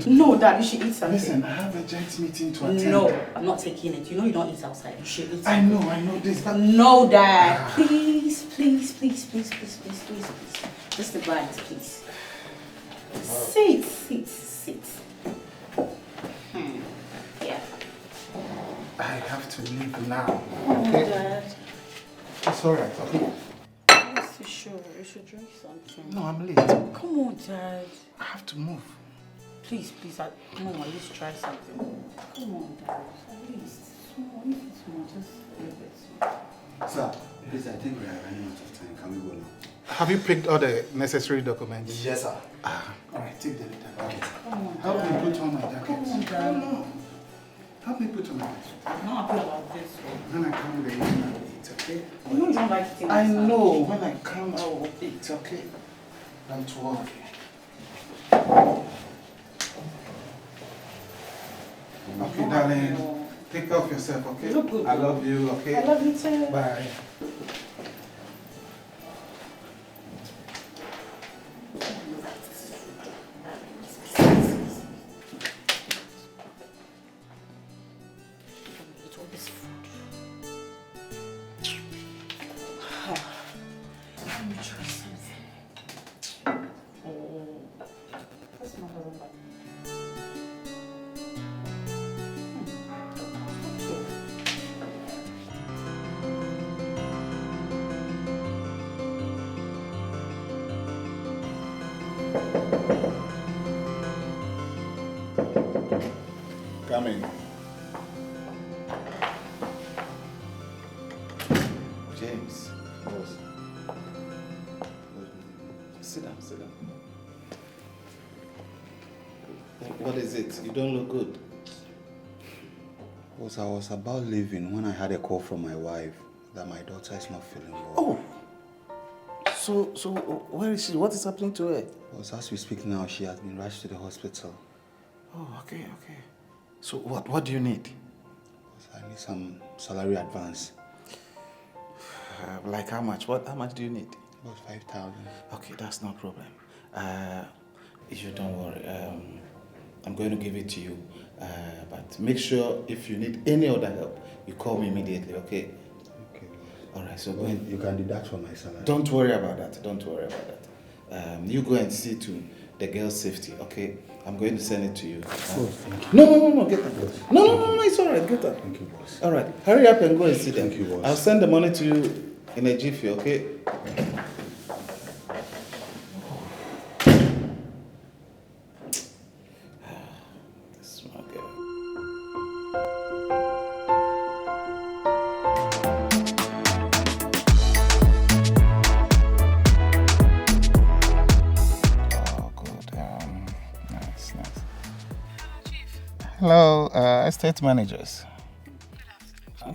No, Dad, you should eat something. Listen, I have a gent meeting to attend. No, I'm not taking it. You know you don't eat outside. You should eat something. I know this, but... No, Dad. Please. Just the bite, please. Sit. Yeah. I have to leave now. Okay? Oh, Dad. It's alright, okay? Yes, you should drink something. No, I'm late. Come on, Dad. I have to move. Please, come on, at least try something. Come on, Dad. At least. Small, just a little bit. Sir, please, I think we are running out of time. Can we go now? Have you picked all the necessary documents? Yes, sir. Alright, take the letter. Okay. Come on, Help Dad. me put on my jacket. Come on, Dad. No. Help me put on my jacket. I'm not happy about this one. When I come with the evening, I will eat, okay? You know you don't like eating. I know. When I come, I will eat, okay? Don't worry. Okay, darling. Take care of yourself, okay? Look good. I love you, okay? I love you too. Bye. Come in. James. Boss. Sit down. What is it? You don't look good. Boss, I was about leaving when I had a call from my wife that my daughter is not feeling well. Oh! So where is she? What is happening to her? Boss, as we speak now, she has been rushed to the hospital. Oh, okay. So what do you need? I need some salary advance. Like how much? How much do you need? About 5,000. Okay, that's no problem. You don't worry. I'm going to give it to you. But make sure if you need any other help, you call me immediately, okay? Okay. All right, so go ahead. You can deduct from my salary. Don't worry about that. You go and see to the girl's safety, okay? I'm going to send it to you. Oh, thank you. No, get that. No, it's all right, get that. Thank you, boss. All right, hurry up and go and see them. Thank you, boss. I'll send the money to you in a jiffy, okay? Small girl. Hello, estate managers.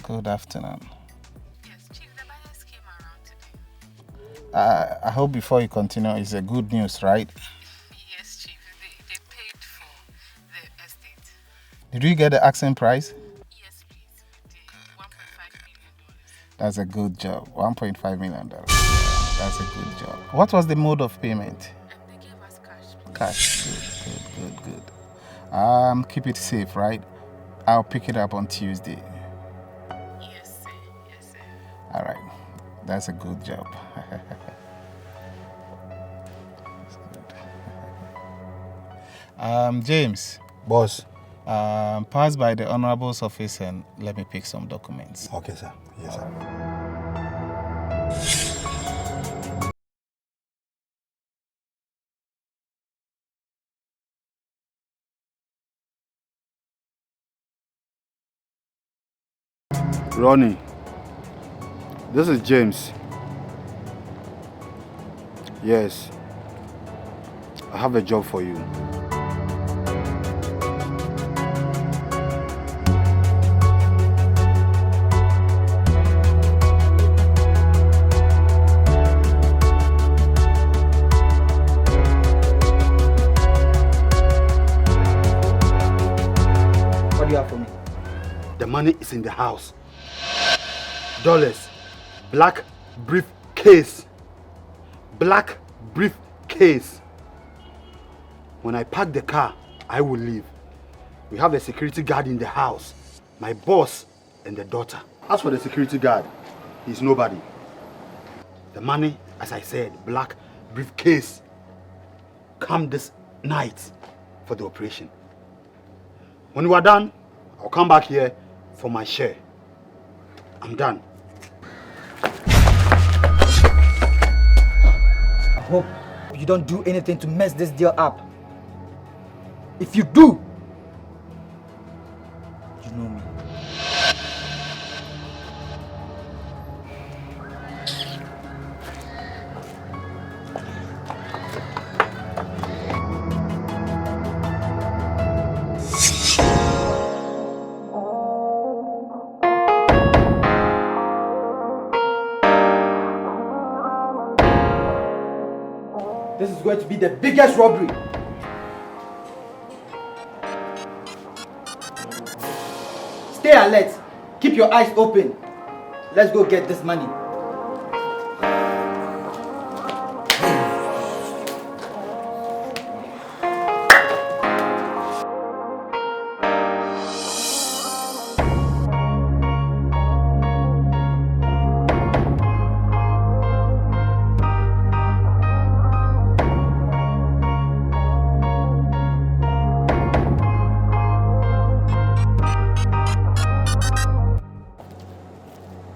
Good afternoon. Yes, Chief, the buyers came around today. I hope before you continue, it's a good news, right? Yes, Chief, they paid for the estate. Did you get the asking price? Yes, please, with the $1.5 million. That's a good job. $1.5 million. That's a good job. What was the mode of payment? And they gave us cash, please. Cash. Good. Keep it safe, right? I'll pick it up on Tuesday. Yes, sir. All right. That's a good job. James. Boss. Pass by the Honorable's office and let me pick some documents. Okay, sir. Yes, sir. Ronnie, this is James. Yes, I have a job for you. What do you have for me? The money is in the house. Dollars. Black briefcase. Black briefcase. When I park the car, I will leave. We have a security guard in the house. My boss and the daughter. As for the security guard, he's nobody. The money, as I said, black briefcase. Come this night for the operation. When you are done, I'll come back here for my share. I'm done. I hope you don't do anything to mess this deal up. If you do, you know me. This is going to be the biggest robbery. Stay alert. Keep your eyes open. Let's go get this money.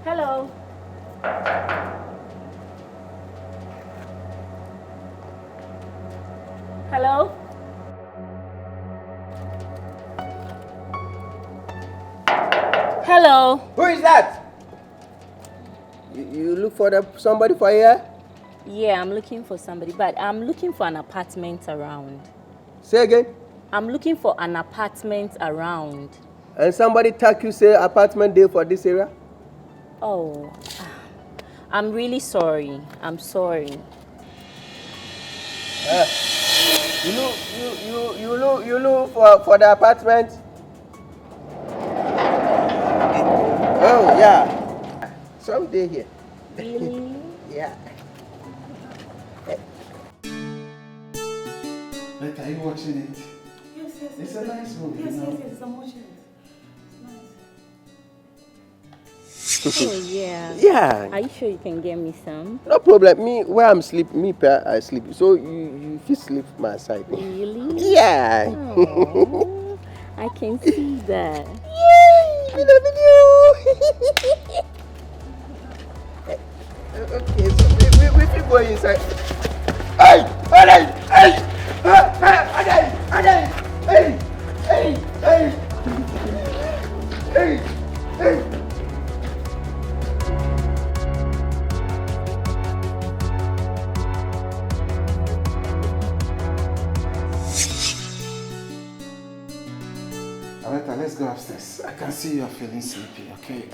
Hello. Hello? Hello? Who is that? You look for somebody for here? Yeah, I'm looking for somebody, but I'm looking for an apartment around. Say again. I'm looking for an apartment around. And somebody talk you say apartment there for this area? Oh, I'm really sorry. I'm sorry. You look for the apartment? Oh yeah. Someday here. Really? Yeah. But are you watching it? Yes, yes. It's a nice movie. Yes, you know? yes, I'm watching it. Oh, yeah. Yeah. Are you sure you can get me some? No problem. Me where I'm sleep, I sleep. So you fit sleep my side. Really? Yeah. Oh, I can see that. Yay! I love you. Okay, so we will go inside. Hey! Hey! Hey! Hey! Hey! Hey! Hey! Hey! Hey! Alberta, let's go upstairs. I can see you are feeling sleepy, okay?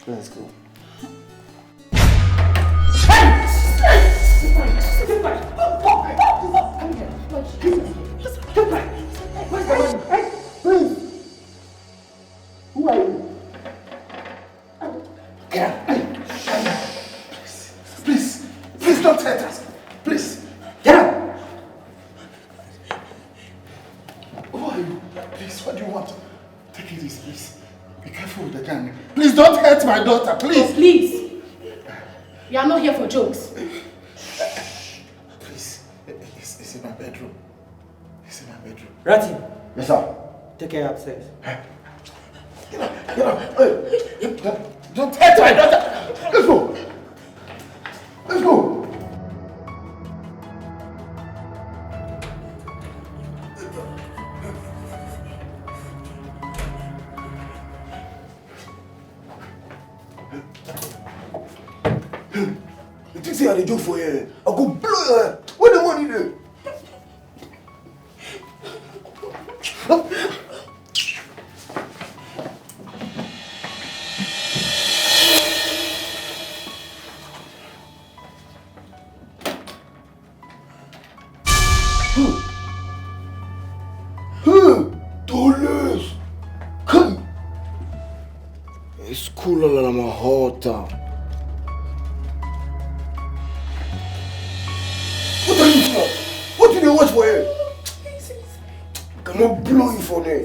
Let's go. Who are you? Please don't hurt us. Please. Get up! Who are you? Please, what do you want? Take it easy, please. Be careful with the gang. Please don't hurt my daughter, please. Oh, please. We are not here for jokes. Please. It's in my bedroom. He's in my bedroom. Ratty, Yes, sir. take care upstairs. Get up. Hey, don't touch my daughter. Let's go. Let's go. You think say I dey joke for you? I go blow your head. Where the money dey? Dollars! Come! It's cool all on my heart. What are you for? What do they watch for you? Come on, blow you for them.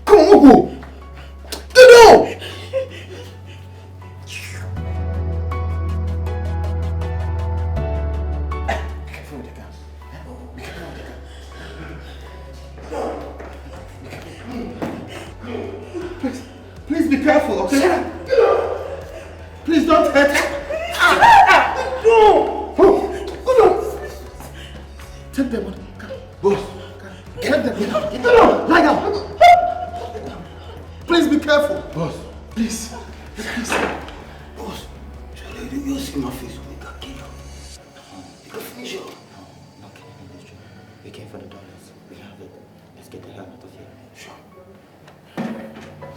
Come on, go! Get down! Please be careful, okay? Please don't hurt her. No! Take them, boss. Get them. Get down. Lie down. Please be careful, boss. Please. Boss. You see my face. We can kill you. We can finish you. No killing in this room. We came for the dollars. We have it. Let's get the hell out of here. Sure.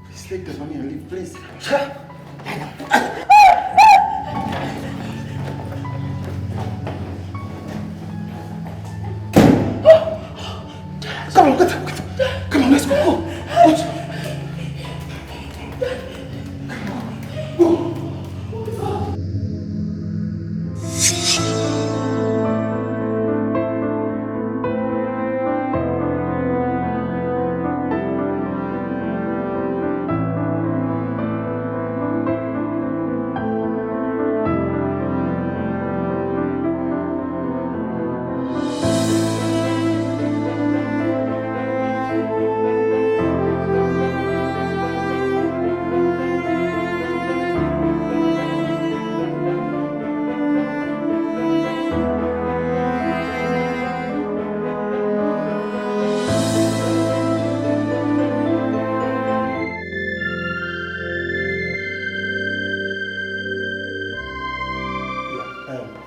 Please take the money and leave, please. Come on, get up. Come on, let's go. Go.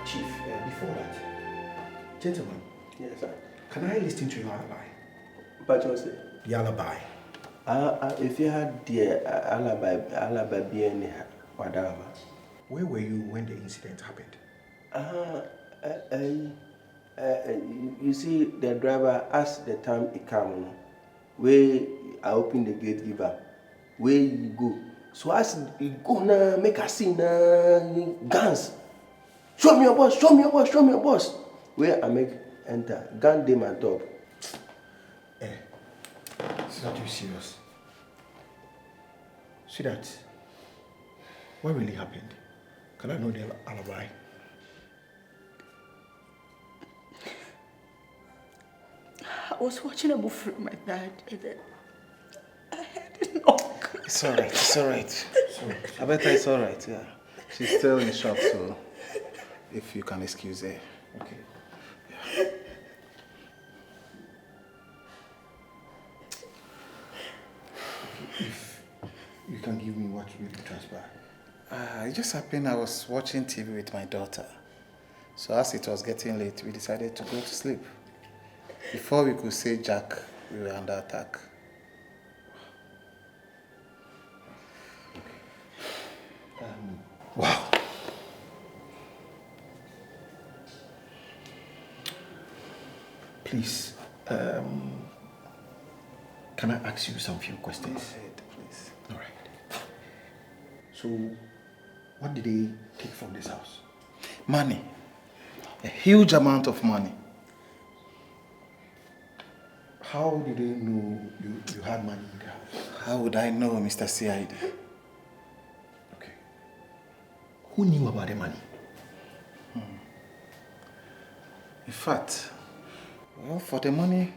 Chief, before that, gentlemen, Yes, sir. can I listen to your alibi? But you say, The alibi. if you had the alibi be any whatever. Where were you when the incident happened? You see, the driver asked the time he come, where I open the gate, give up, where you go. So as he go na make a scene, guns. Show me your boss, show me your boss, show me your boss. Where I make enter, gun them on top. It's not too serious. See that? What really happened? Can I know the alibi? I was watching a movie with my dad and then I heard it knock. It's alright, it's alright. Alberta, it's alright, yeah. She's still in shock, so if you can excuse her. Okay. Yeah. If you can give me what really transpired. It just happened I was watching TV with my daughter. So as it was getting late, we decided to go to sleep. Before we could say Jack, we were under attack. Wow. Please, can I ask you some few questions? Please. All right. So, what did they take from this house? Money. A huge amount of money. How did they know you had money in the house? How would I know, Mr. CID? Okay. Who knew about the money? In fact, well, for the money,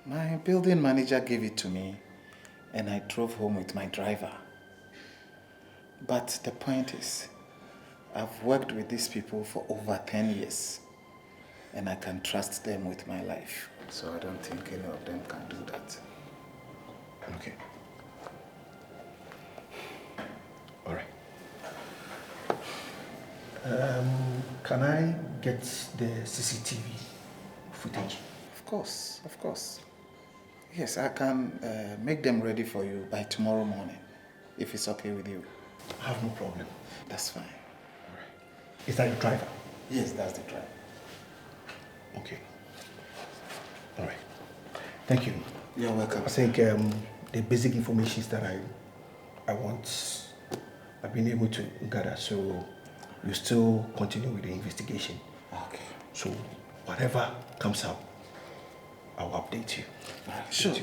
my building manager gave it to me and I drove home with my driver. But the point is, I've worked with these people for over 10 years and I can trust them with my life. So I don't think any of them can do that. Okay. All right. Can I get the CCTV footage? Of course, of course. Yes, I can make them ready for you by tomorrow morning, if it's okay with you. I have no problem. That's fine. All right. Is that your driver? Yes, that's the driver. Okay. All right. Thank you. You're welcome. I think the basic information that I want, I've been able to gather, so you still continue with the investigation. Okay. So whatever comes out, I'll update you. Sure,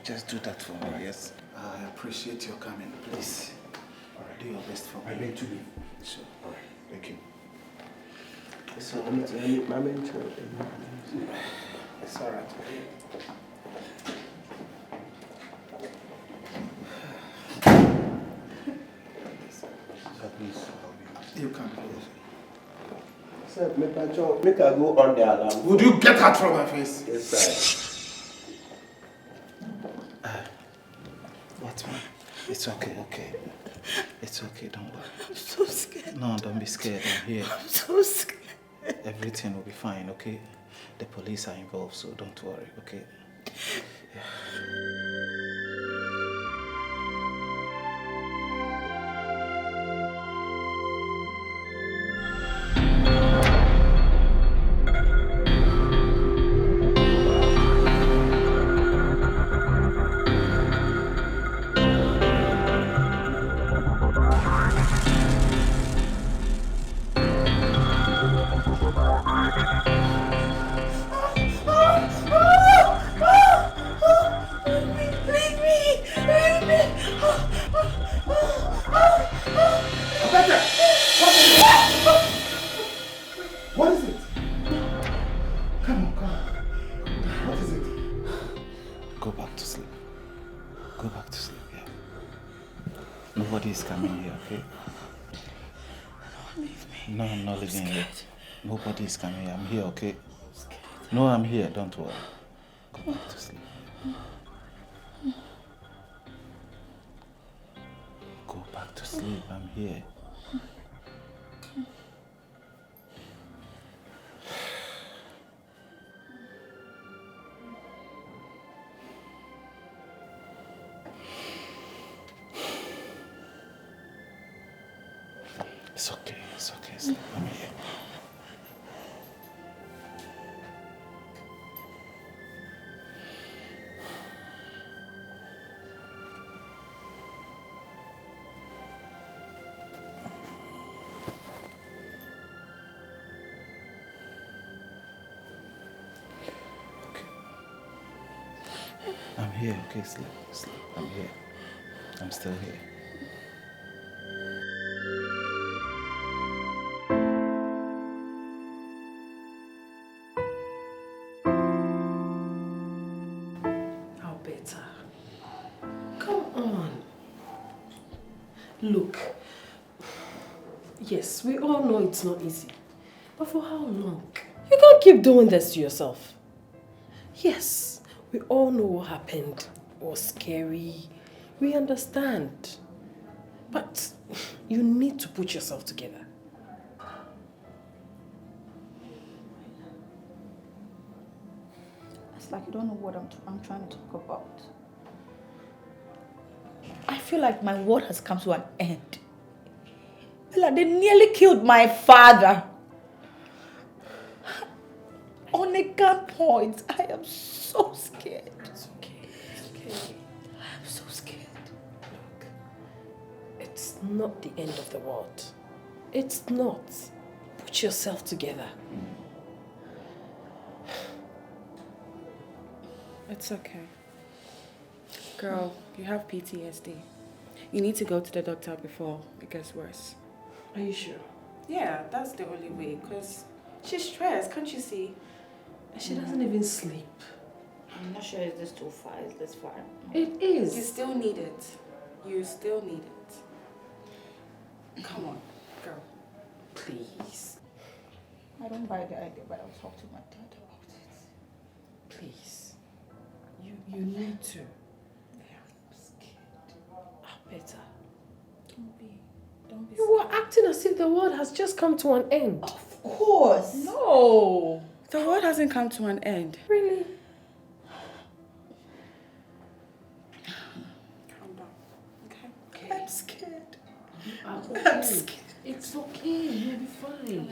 just do that for me, yes. I appreciate your coming, please. All right. Do your best for me. I beg to leave. Sure. All right. Thank you. It's all right. You can close. Sir, make I go on the alarm. Would you get out from my face? Yes, sir. What's wrong? It's okay, okay. It's okay, don't worry. I'm so scared. No, don't be scared. I'm here. I'm so scared. Everything will be fine, okay? The police are involved, so don't worry, okay? Yeah. What is it? Come on. What is it? Go back to sleep. Go back to sleep, yeah. Nobody is coming here, okay? Don't leave me. No, I'm not leaving you. Scared. Nobody is coming here. I'm here, okay? No, I'm here. Don't worry. Go back to sleep. Go back to sleep. I'm here. It's okay. It's okay. Sleep. I'm here. I'm here, okay? Sleep. I'm here. I'm still here. Alberta, come on. Look, yes, we all know it's not easy. But for how long? You can't keep doing this to yourself. Yes, we all know what happened. It was scary. We understand. But you need to put yourself together. It's like you don't know what I'm trying to talk about. I feel like my world has come to an end. Like they nearly killed my father. On a gunpoint. I am so scared. It's okay. It's okay. I'm so scared. Look, it's not the end of the world. It's not. Put yourself together. It's okay. Girl, you have PTSD. You need to go to the doctor before it gets worse. Are you sure? Yeah, that's the only way, because She's stressed, can't you see? She doesn't even sleep. I'm not sure is this too far, is this far? It is. You still need it. You still need it. Come on, girl. Please. I don't buy the idea, but I'll talk to my dad about it. Please. You need to. I'm scared. Alberta. Don't be You were acting as if the world has just come to an end. Of course. No. The world hasn't come to an end. Really? Calm down. Okay? I'm scared. I'm scared. It's okay. You'll be fine.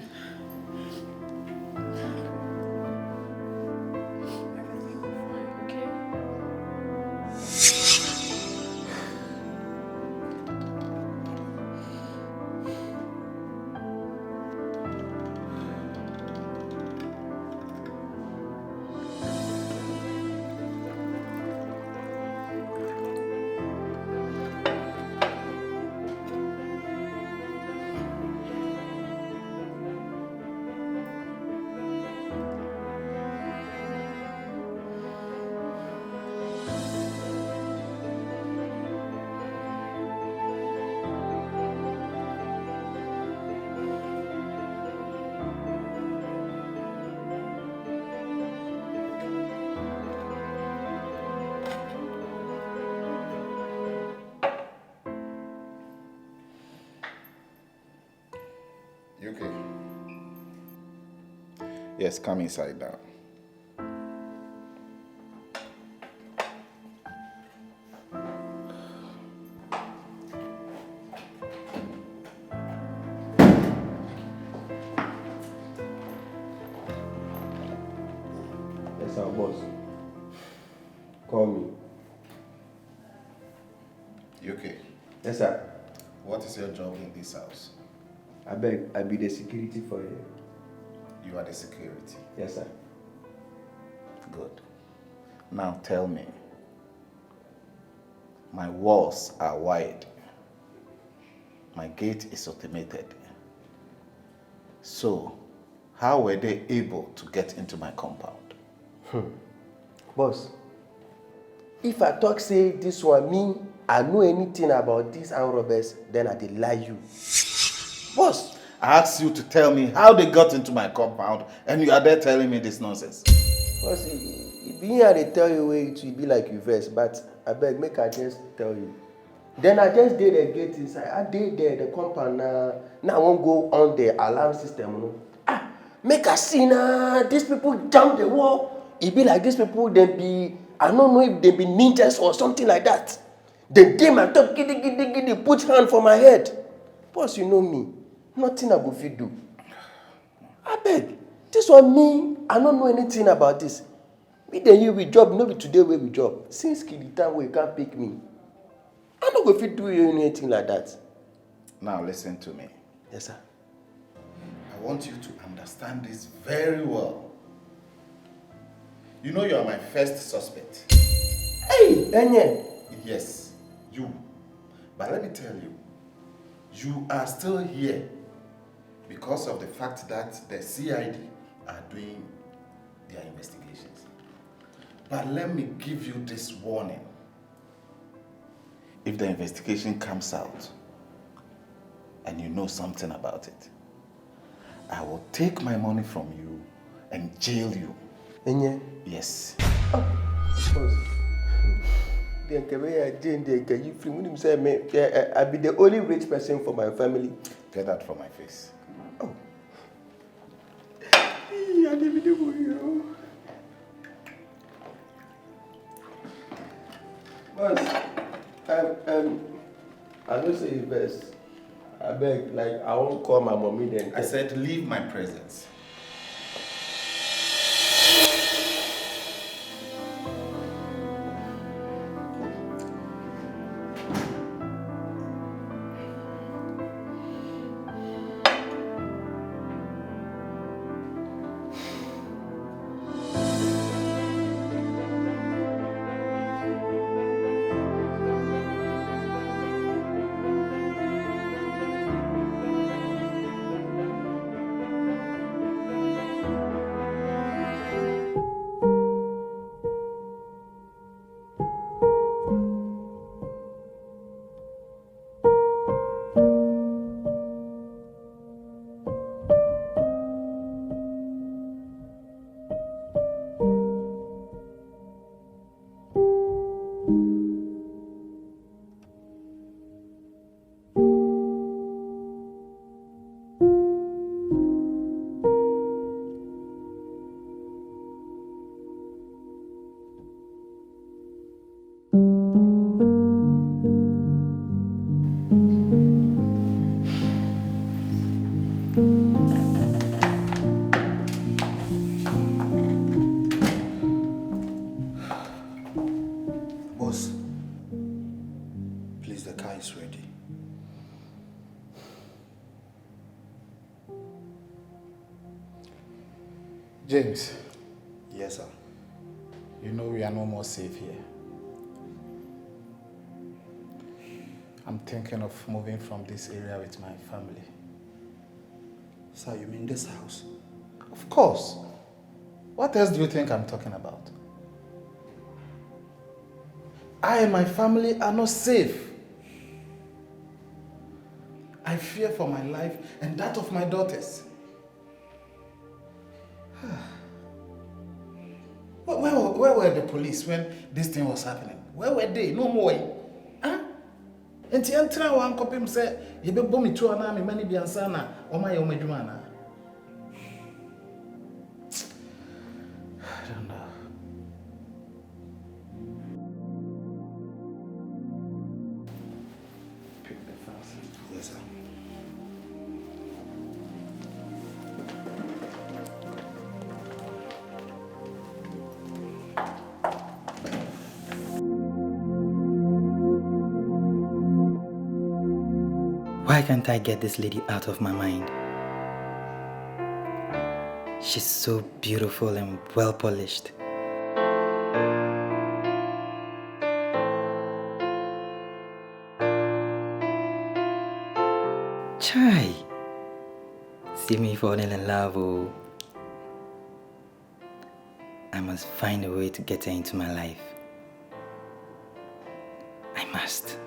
You okay? Yes, come inside now. Yes, our boss. Call me. You okay? Yes, sir. What is your job in this house? I beg, I be the security for you. You are the security. Yes, sir. Good. Now tell me. My walls are wide. My gate is automated. So, how were they able to get into my compound? Boss, if I talk say this one me, I know anything about these armed robbers, then I dey lie you. Boss, I asked you to tell me how they got into my compound, and you are there telling me this nonsense. boss, it be here they tell you where it will be like you verse, but I beg make I just tell you. Then I just did the gate inside. I did there the compound now I won't go on the alarm system. You know? Make I see now. These people jump the wall. It be like these people they be. I don't know if they be ninjas or something like that. They came and top giddy, put hand for my head. Boss, you know me. Nothing I go fit do. I beg. This one me. I don't know anything about this. Me then you will job. No be today where we job. Since the time where you can't pick me. I don't go fit do anything like that. Now listen to me. Yes, sir. I want you to understand this very well. You know you are my first suspect. Hey, Enye. Yes, you. But let me tell you, you are still here because of the fact that the CID are doing their investigations. But let me give you this warning. If the investigation comes out and you know something about it, I will take my money from you and jail you. Enye? Yes. Then can you free me? Say I be the only rich person for my family. Get that from my face. Oh. I never do you. Boss, I don't say it best. I beg, like I won't call my mommy then. I said leave my presence. Boss, please, the car is ready. James, Yes, sir. you know we are no more safe here. I'm thinking of moving from this area with my family. Sir, you mean this house? Of course. What else do you think I'm talking about? I and my family are not safe. I fear for my life and that of my daughters. Where were the police when this thing was happening? Where were they? No more. Huh? And the entire one copy say, "You be bomb me to an army, many be ansana, or my own jumana." I don't know. Pick the fence. Yes, sir. Why can't I get this lady out of my mind? She's so beautiful and well polished. Chai! See me falling in love, oh. I must find a way to get her into my life. I must.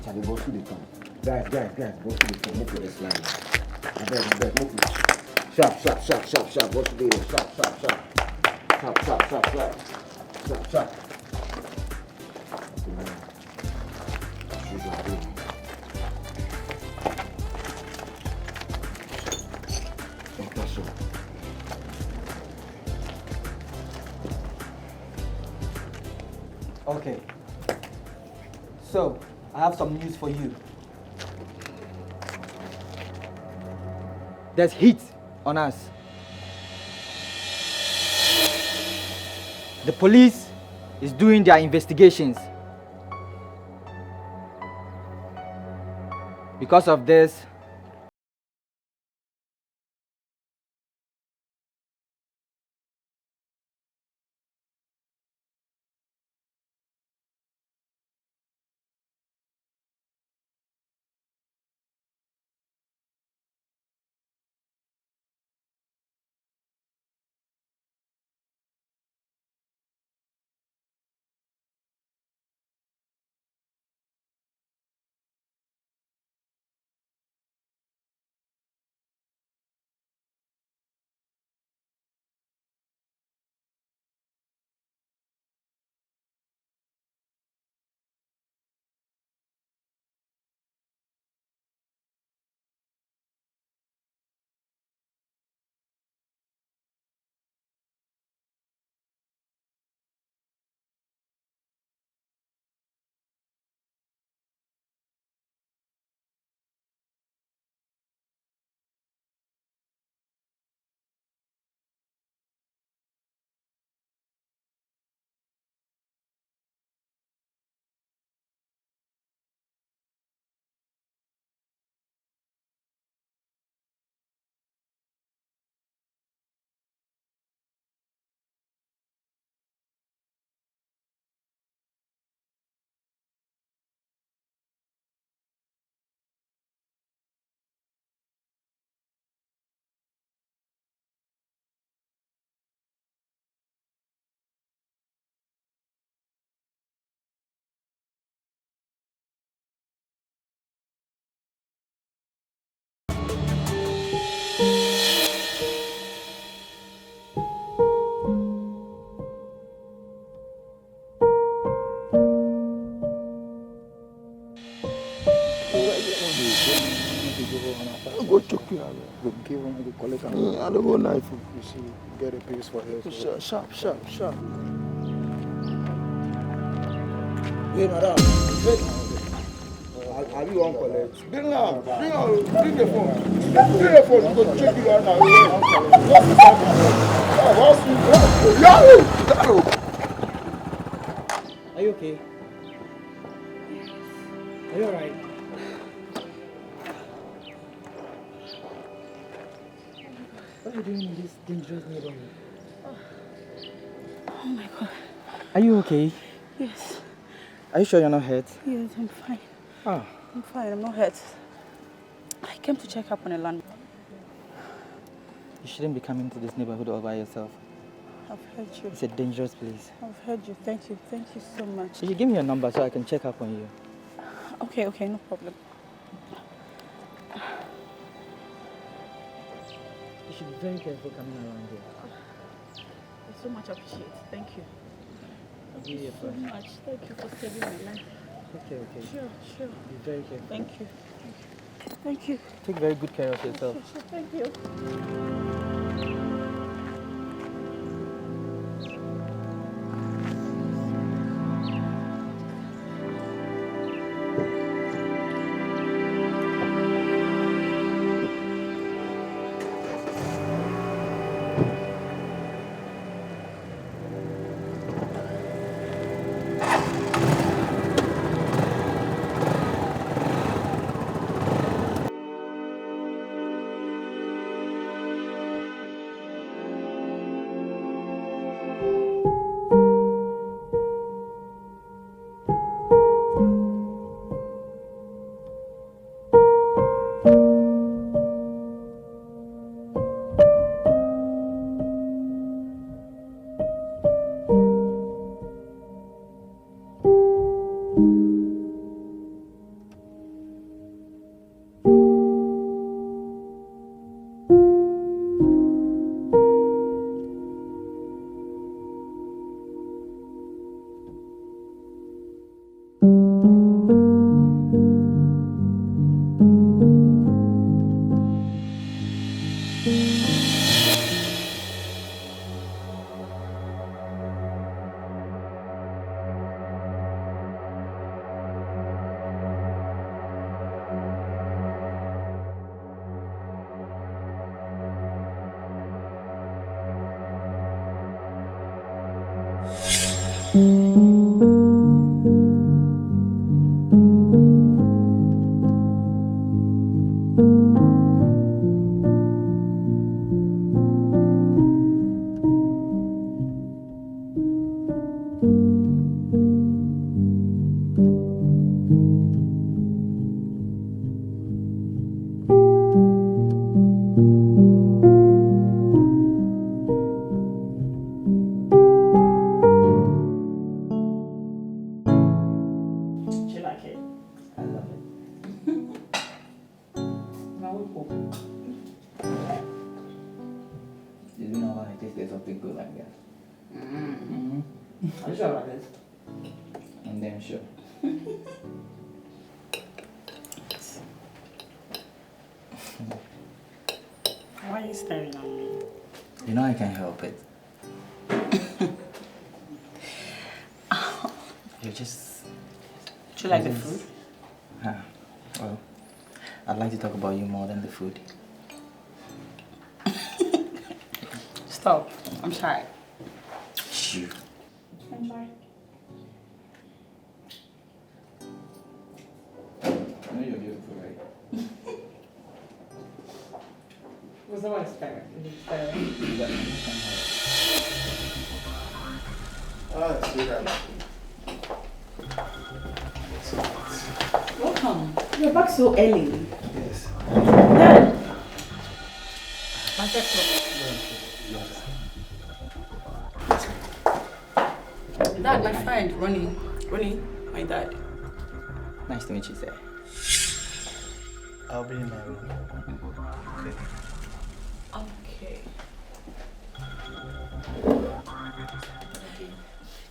Charlie, go through the town. Guys, go to the phone, move to the slide. I beg, move it. Sharp. What to do? Sharp. Okay. So, I have some news for you. There's heat on us. The police is doing their investigations. Because of this, Go choke you out. Go give him the collect. I don't go knife. You see, get a piece for here. Sharp. Hey, madam. Are you on collect? Bring the phone. Bring the phone. Go check you out now. are you okay? Are you alright? What are you doing in this dangerous neighborhood? Oh my God. Are you okay? Yes. Are you sure you're not hurt? Yes, I'm fine. Ah. I'm fine. I'm not hurt. I came to check up on a landlord. You shouldn't be coming to this neighborhood all by yourself. I've heard you. It's a dangerous place. I've heard you. Thank you. Thank you so much. So you give me your number so I can check up on you. Okay, no problem. You should be very careful coming around here. I so much appreciate it. Thank you. I'll give you a So phone. much. Thank you for saving my life. Okay. Sure. Be very careful. Thank you. Take very good care of yourself. Sure. Thank you. Why are you staring at me? You know I can't help it. You just... Do you like the food? Well, I'd like to talk about you more than the food. Stop. I'm sorry. Shoo. Enjoy. I know you're beautiful, right? Was always fair. Welcome. You're back so early. Yes. Dad. My Dad, my friend, Ronnie. Ronnie, my dad. Nice to meet you, sir. I'll be in my room. Okay. Okay.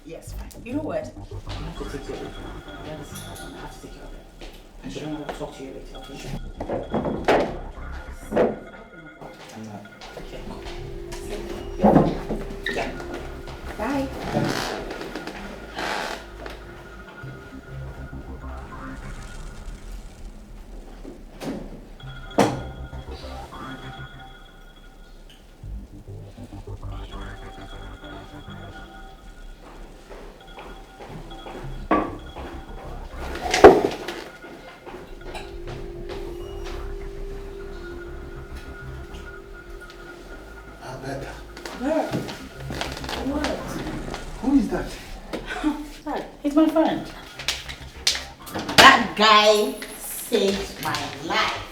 Yes, fine. You know what? I have to take care of it. Yes, I have to take care of it. I shouldn't talk to you later, okay? I'm not. Okay. Yeah. Bye. Alberta. Where? What? Who is that? Dad, he's my friend. That guy saved my life.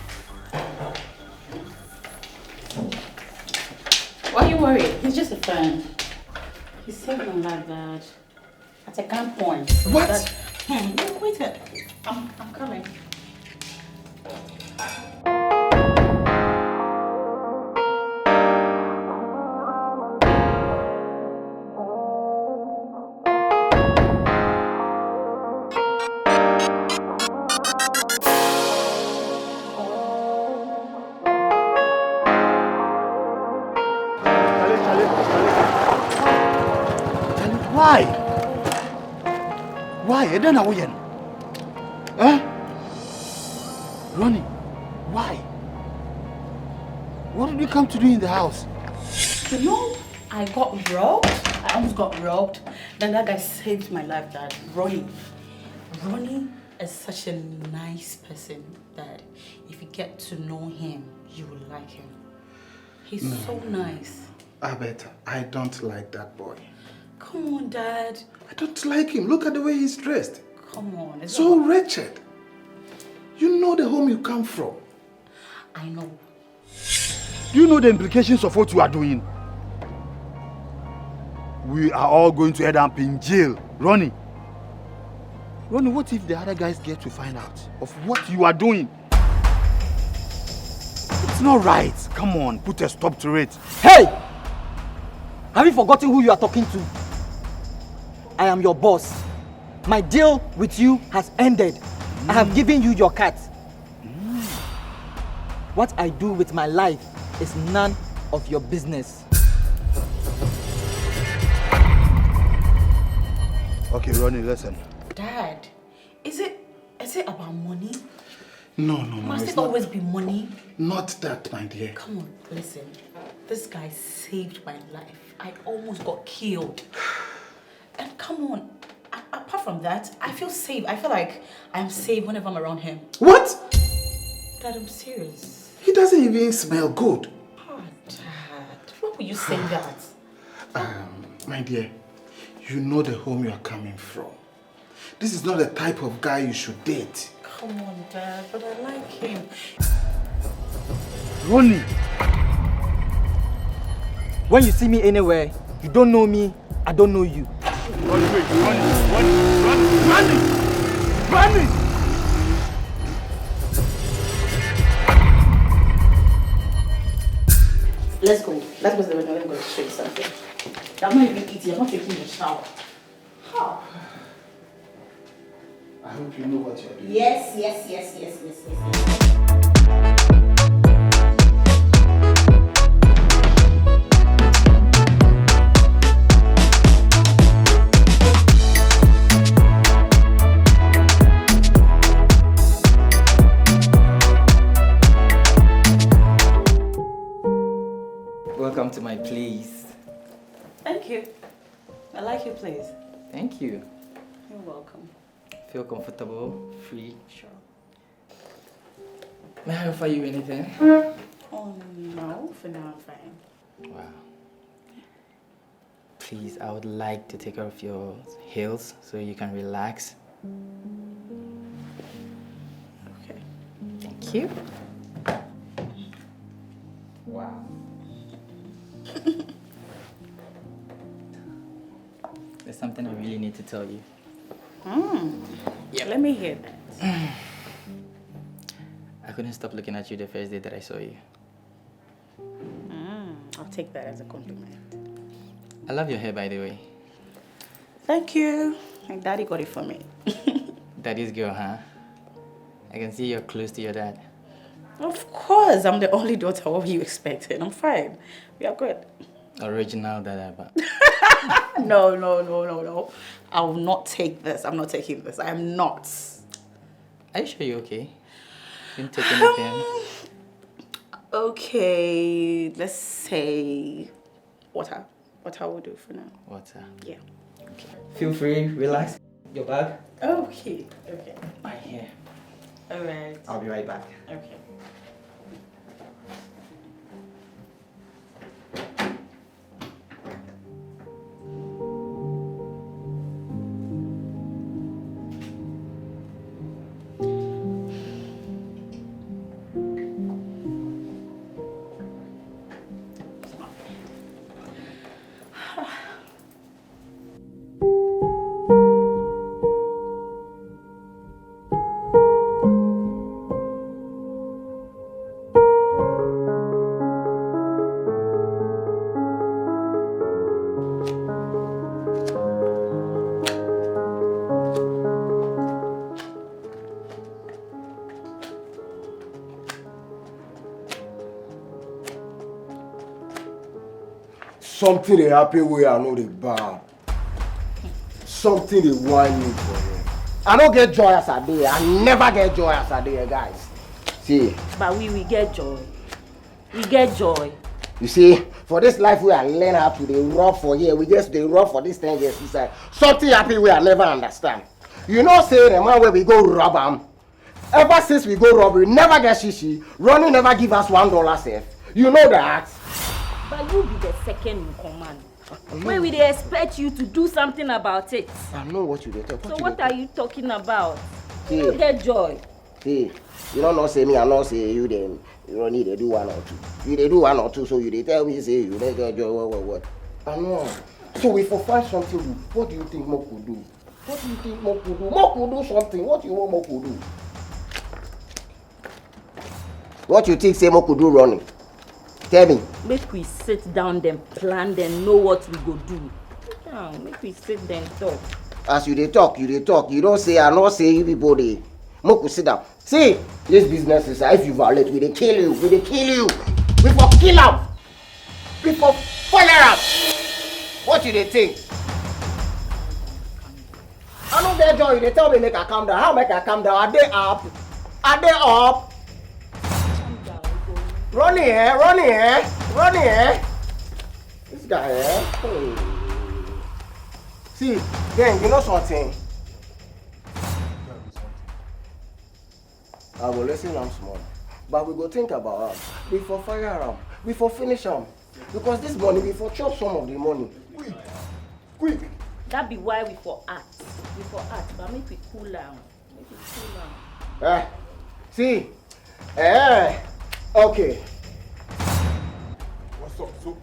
Why are you worried? He's just a friend. He saved my life, Dad. At a gunpoint. What? Wait a minute. I'm coming. Why? Why? I don't know when. Huh? Ronnie, why? What did you come to do in the house? You know, I got robbed. I almost got robbed. Then that guy saved my life, Dad. Ronnie. Ronnie is such a nice person that if you get to know him, you will like him. He's so nice. Alberta, I don't like that boy. Come on, Dad. I don't like him. Look at the way he's dressed. Come on. It's So not... wretched. You know the home you come from. I know. Do you know the implications of what you are doing? We are all going to end up in jail. Ronnie. Ronnie, what if the other guys get to find out of what you are doing? It's not right. Come on, put a stop to it. Hey! Have you forgotten who you are talking to? I am your boss. My deal with you has ended. I have given you your cat. What I do with my life is none of your business. Okay, Ronnie, listen. Dad, is it about money? No, Must it's it not. always be money? Not that, my dear. Come on, listen. This guy saved my life. I almost got killed. And Come on. Apart from that, I feel safe. I feel like I'm safe whenever I'm around him. What? Dad, I'm serious. He doesn't even smell good. Oh, Dad. Why would you say that? My dear, you know the home you are coming from. This is not the type of guy you should date. Come on, Dad, but I like him. Ronnie! When you see me anywhere, you don't know me, I don't know you. Ronnie! Let's go. Let's go to the window. Let me go show you something. I'm not even eating. I'm not taking a shower. How? I hope you know what you're doing. Yes. Welcome to my place. Thank you. I like your place. Thank you. You're welcome. Feel comfortable, free. Sure. May I offer you anything? Oh, no. For now, I'm fine. Wow. Please, I would like to take care of your heels so you can relax. Okay. Thank you. Wow. There's something I really need to tell you. Yeah, let me hear that. I couldn't stop looking at you the first day that I saw you. I'll take that as a compliment. I love your hair, by the way. Thank you. My daddy got it for me. Daddy's girl, huh? I can see you're close to your dad. Of course, I'm the only daughter. What were you expecting? I'm fine. We are good. Original dada, but... No. I will not take this. I'm not taking this. I am not. Are you sure you're okay? You didn't take anything? Okay, let's say water. Water will do for now. Water? Yeah. Okay. Feel free, relax. Your bag? Okay. My hair. All right. I'll be right back. Okay. Something dey happen wey I know dey bad. Something dey whine me for here. I no get joy as I dey. I never get joy as I dey, guys. See. But we get joy. We get joy. You see, for this life wey I learn how to dey rob for here, we just dey rob for this 10 years inside. Something happen wey I never understand. You know say the man wey we go rob am, ever since we go rob, we never get shishi. Ronnie never give us $1 safe. You know that. But you be the second in command. When we dey expect you to do something about it. I know what you dey talk. So what are you talking about? See, You get joy. See, you don't know say me, I know say you them. You don't need to do 1 or 2. You dey do 1 or 2, so you dey tell me say you don't get joy. What? I know. So we for find something. What do you think Mo could do? What do you think Mo could do? Mo could do something. What you want Mo could do? What you think say Mo could do, Ronnie? Tell me. Make we sit down then plan then know what we go do. Yeah, make we sit then talk. As you dey talk, you dey talk. You don't say I not say you people dey. Mo could sit down. See, this business is if you violate, we dey kill you. We dey kill you. We for kill am. We for fire am. What you dey think? I no get joy. You dey tell me make I calm down. How make I calm down? Are they up? Are they up? Ronnie here. This guy here. See, then you know something? I will listen them small. But we go think about them. Before fire them. Before finish them. Because this money, before chop some of the money. Quick. Quick. That be why we for act. We for act, but make we cool down. Make we cool down. See? Okay. What's up, so?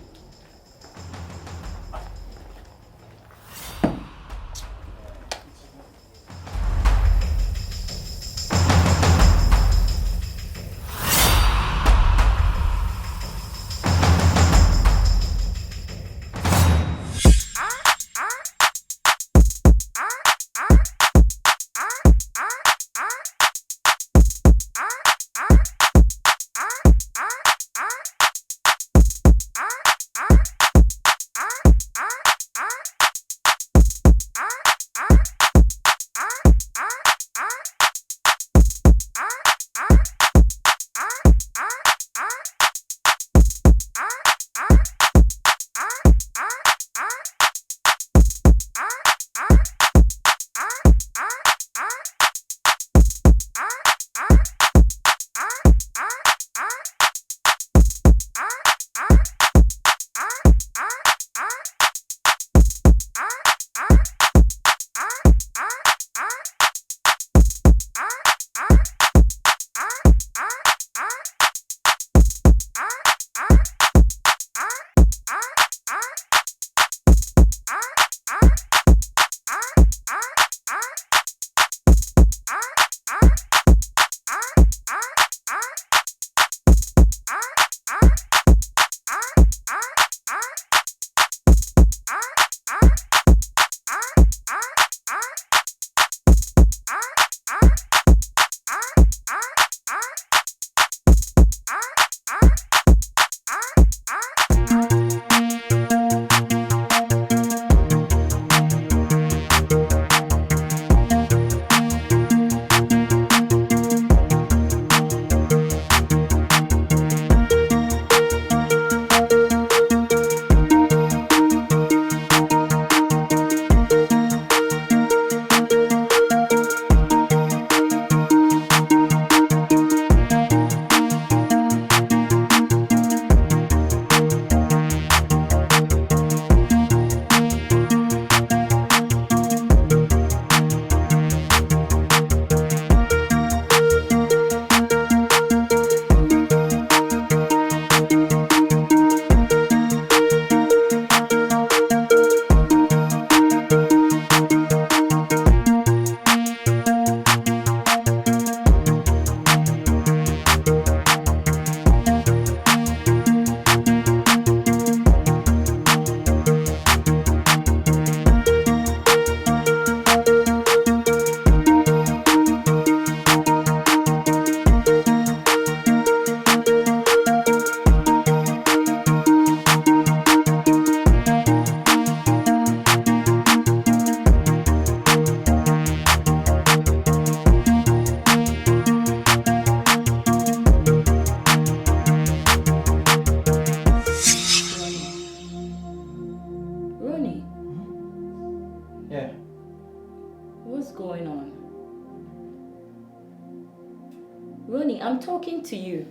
Ronnie, I'm talking to you.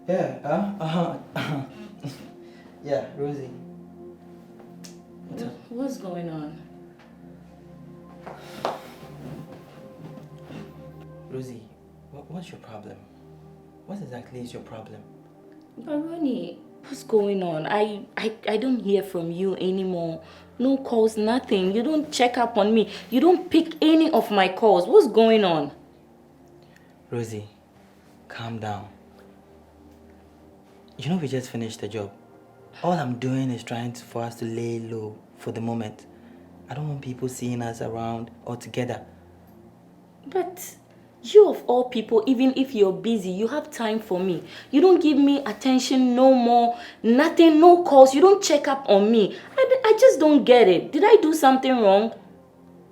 Yeah, yeah, Rosie. What's going on? Rosie, what's your problem? What exactly is your problem? But Ronnie, what's going on? I don't hear from you anymore. No calls, nothing. You don't check up on me. You don't pick any of my calls. What's going on? Rosie, calm down. You know we just finished the job. All I'm doing is trying for us to lay low for the moment. I don't want people seeing us around or together. But you of all people, even if you're busy, you have time for me. You don't give me attention no more, nothing, no calls. You don't check up on me. I just don't get it. Did I do something wrong?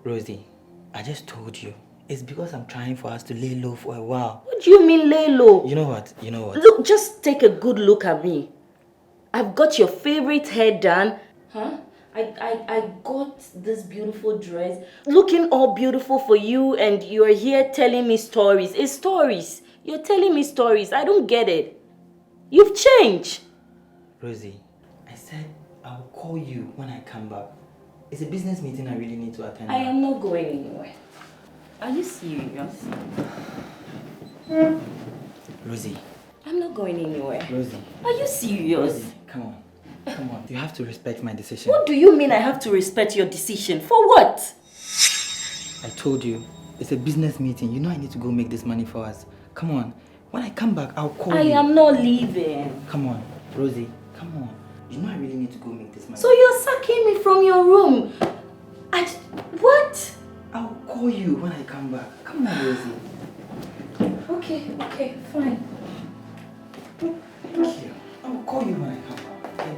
Rosie, I just told you. It's because I'm trying for us to lay low for a while. What do you mean lay low? You know what? Look, just take a good look at me. I've got your favorite hair done. Huh? I got this beautiful dress, looking all beautiful for you, and you're here telling me stories. It's stories. You're telling me stories. I don't get it. You've changed. Rosie, I said I'll call you when I come back. It's a business meeting I really need to attend. I am not going anywhere. Are you serious? Rosie. I'm not going anywhere. Rosie. Are you serious? Rosie, come on. Come on. You have to respect my decision. What do you mean I have to respect your decision? For what? I told you. It's a business meeting. You know I need to go make this money for us. Come on. When I come back, I'll call you. I am not leaving. Come on. Rosie, come on. You know I really need to go make this money. So you're sacking me from your room? What? I'll call you when I come back. Come on, Rosie. Okay, fine. Thank you. I'll call you when I come back. Okay?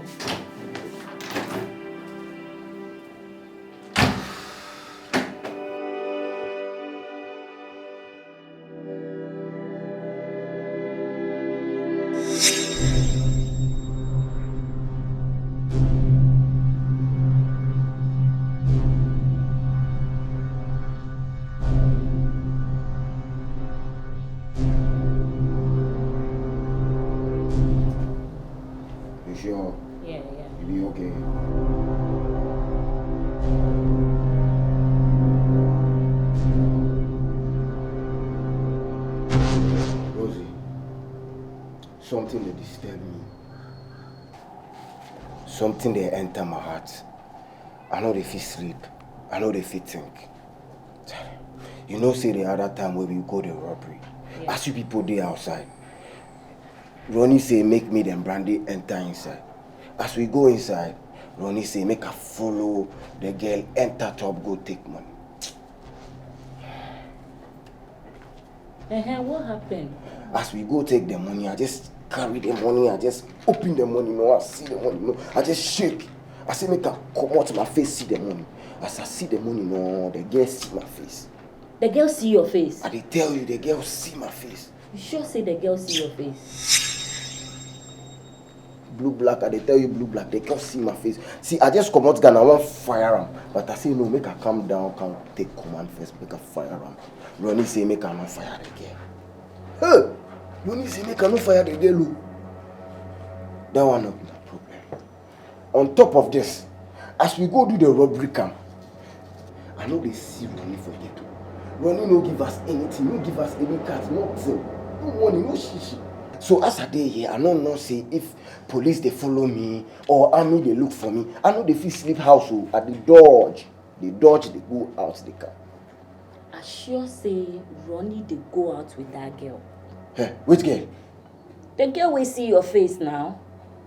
Sure. Yeah. You'll be okay. Rosie, something that disturbed me. Something that enter my heart. I know they feel sleep. I know they feel think. You know, say the other time when we go to robbery, as you people there outside, Ronnie say make me and Brandy enter inside. As we go inside, Ronnie say make her follow the girl, enter top, go take money. What happened? As we go take the money, I just carry the money, I just open the money, no, I see the money, no, I just shake. I say make her come out my face, see the money. As I see the money, no, the girl see my face. The girl see your face? I tell you, the girl see my face. You sure say the girl see your face? Blue black, I tell you blue black, they can't see my face. See, I just come out gun, I want fire him. But I say no, make her calm down, can take command first, make her fire him. Ronnie say make her not fire the girl. Hey! Ronnie say make her not fire the girl. That one not be the problem. On top of this, as we go do the robbery camp, I know they see Ronnie for ghetto. Ronnie no give us anything, no give us any cards, nothing. No money, no shishi. So as I dey here, I don't know say if police they follow me or army they look for me. I know they feel sleep house at the dodge. They dodge, they go out, they come. I sure say Ronnie they go out with that girl. Hey, which girl? The girl will see your face now.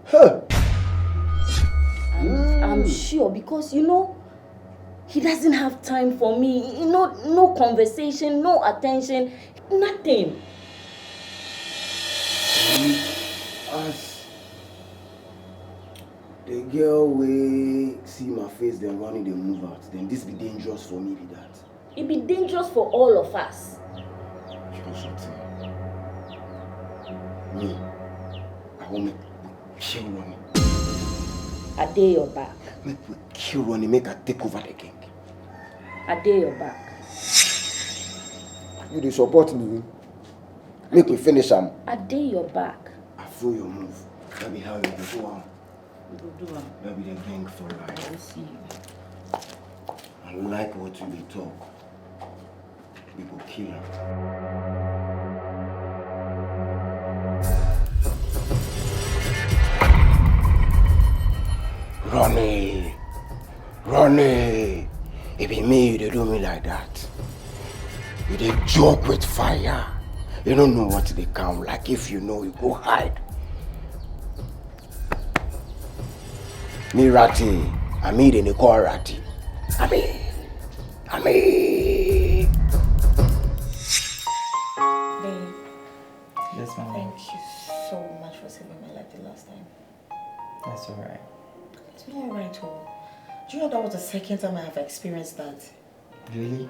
Huh. I'm sure because you know he doesn't have time for me. You know, no conversation, no attention, nothing. As the girl will see my face, then Ronnie they move out. Then this be dangerous for me, be that. It be dangerous for all of us. You know something? Me, I want me to kill Ronnie. I dare your back. Make we kill Ronnie, make her take over the gang. I dare your back. You dey support me? Make we finish him. I dare your back. I feel your move. That be how you go on. We will do it. That be the gang for life. I will see you. I like what you dey talk. We go kill him. Ronnie! Ronnie! It be me, you dey do me like that. You dey joke with fire. You don't know what they count. Like if you know, you go hide. Me Ratty. I mean they call Ratty. I mean. Babe. Yes, ma'am. Thank you so much for saving my life the last time. That's alright. It's not alright, oh. Do you know that was the second time I have experienced that? Really?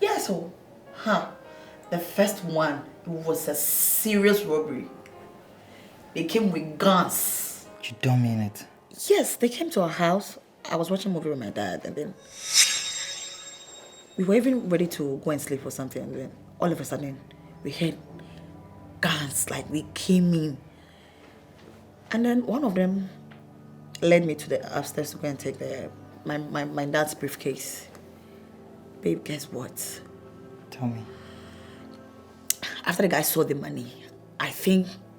Yes, oh. Huh. The first one, it was a serious robbery. They came with guns. You don't mean it. Yes, they came to our house I was watching a movie with my dad, and then we were even ready to go and sleep or something, and then all of a sudden we heard guns, like we came in. And then one of them led me to the upstairs to go and take my dad's briefcase. Babe, guess what? Tell me. After the guy saw the money, I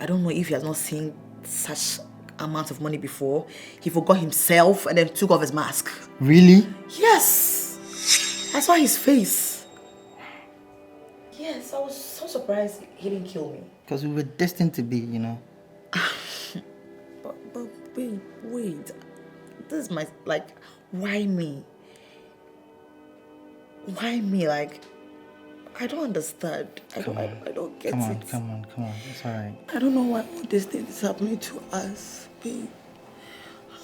don't know if he has not seen such amount of money before. He forgot himself and then took off his mask. Really? Yes! I saw his face. Yes, I was so surprised he didn't kill me. Because we were destined to be, you know. But wait. This is why me? Why me? Like, I don't understand. I don't get it. Come on. It's alright. I don't know why all this thing is happening to us, babe.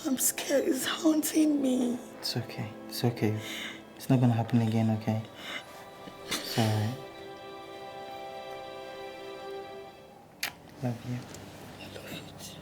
I'm scared. It's haunting me. It's okay. It's not gonna happen again, okay? It's alright. Love you. I love you too.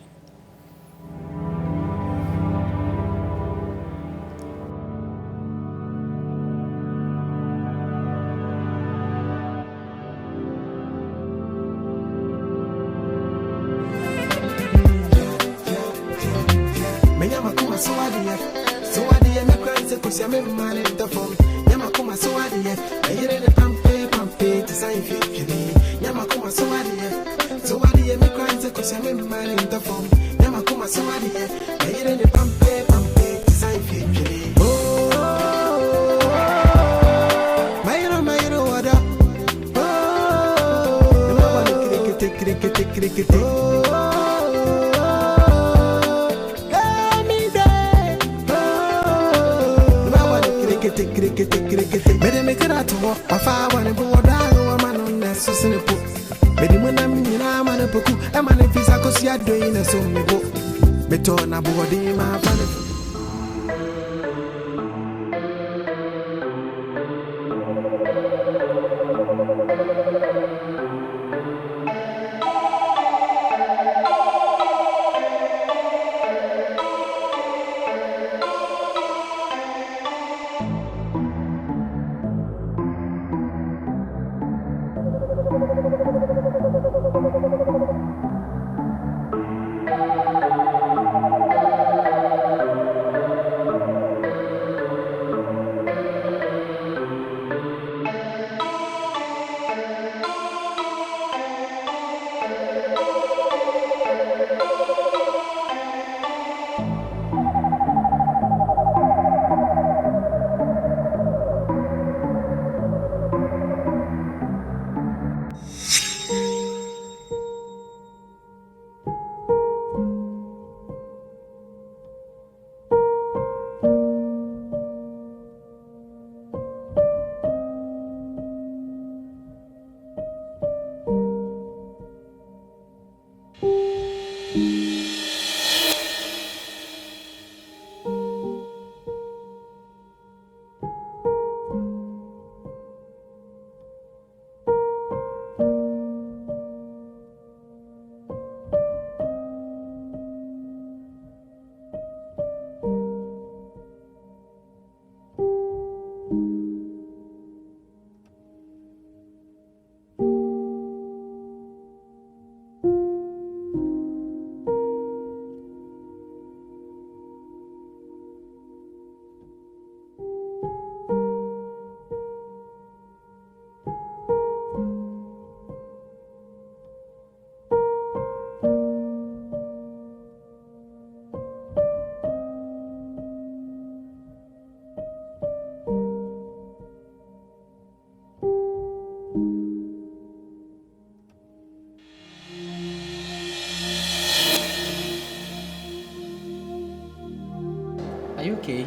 Are you okay?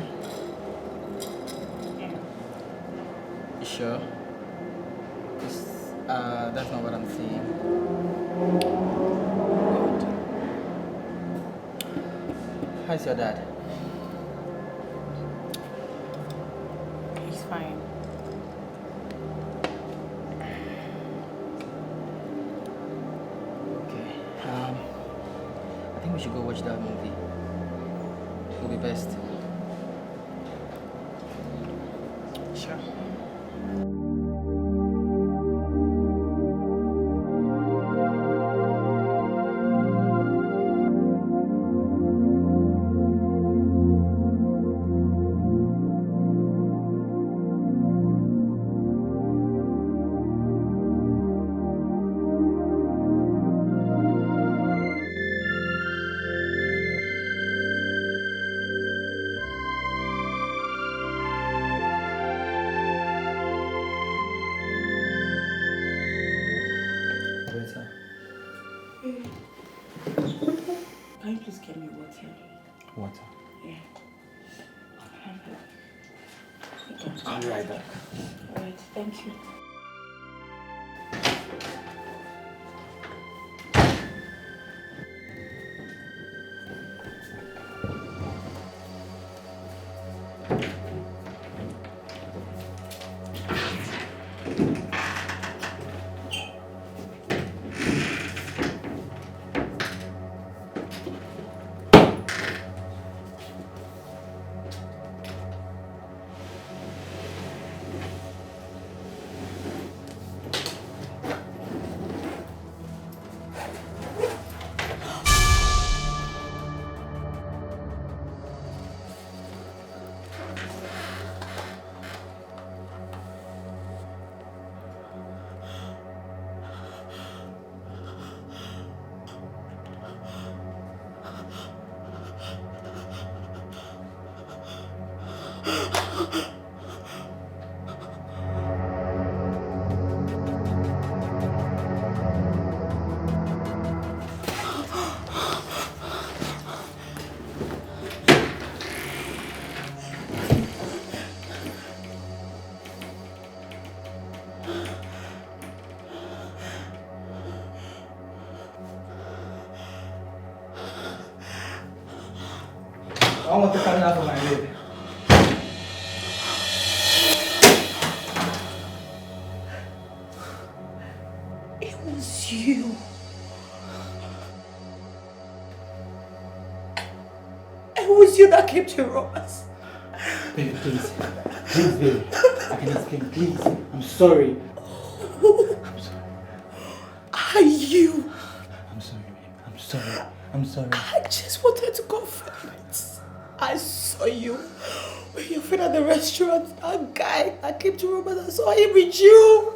You sure? 'Cause, that's not what I'm seeing. Good. How's your dad? He's fine. Okay. I think we should go watch that movie. It'll be best. Sure. Alberta. Can you please get me water? Water. Yeah. I'll be right back. Alright, thank you. I want to come out of my bed. It was you. It was you that came to rob us. Baby, please. Please, baby. I can explain. Please. I'm sorry. I'm sorry. Are you? I'm sorry, babe. I'm sorry. I'm sorry. I just wanted to confirm it. I saw you with your friend at the restaurant. That guy that came to rob us, I saw him with you.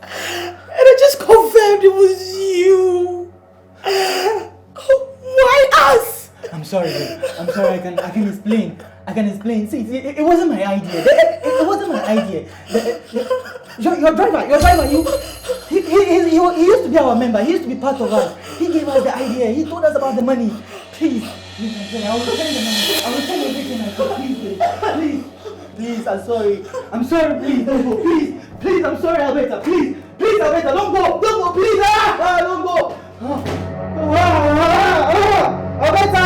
And I just confirmed it was you. Why us? I'm sorry, babe. I'm sorry. I can explain. I can explain. See, it wasn't my idea. It wasn't my idea. Your driver, he used to be our member. He used to be part of us. He gave us the idea. He told us about the money. Please, I will return the money. I will return everything I got. Please, babe. Please, I'm sorry. I'm sorry, please. Don't go. Please, I'm sorry, Alberta. Please, Alberta, don't go, please. Don't go. Alberta.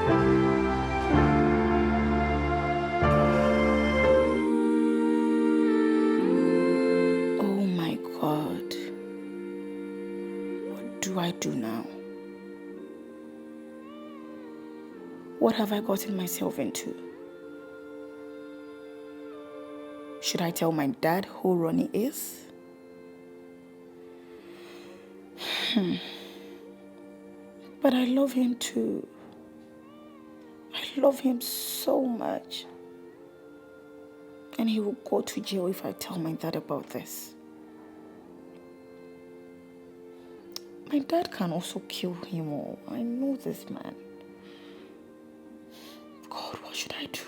Oh my God. What do I do now? What have I gotten myself into? Should I tell my dad who Ronnie is? But I love him too. I love him so much. And he will go to jail if I tell my dad about this. My dad can also kill him all. I know this man. God, what should I do?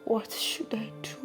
What should I do?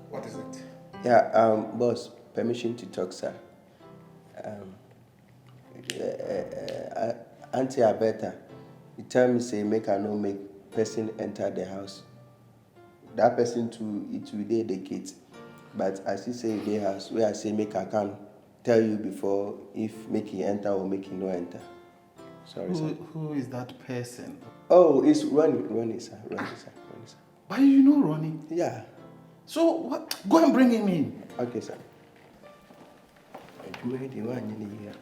What is it? Yeah, boss, permission to talk, sir. Auntie Alberta, you tell me say make I no make person enter the house. That person too, it will dey the gate. But as you say the house, where I say make I can tell you before if make he enter or make he no enter. Sorry, sir. Who is that person? Oh, it's Ronnie, sir. Ronnie, sir. Why do you know Ronnie? Yeah. So what? Go and bring him in. Okay, sir. I'm ready, one in here.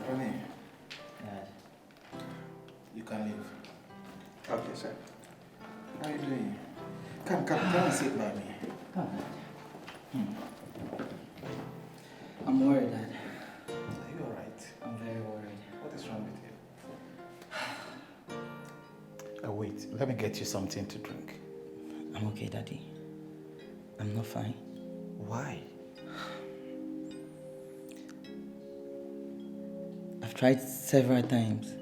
Ronnie. You can leave. Okay, sir. How are you doing? Come and sit by me. I'm worried, Dad. Are you alright? I'm very worried. What is wrong with you? Wait, let me get you something to drink. I'm okay, Daddy. I'm not fine. Why? I've tried several times,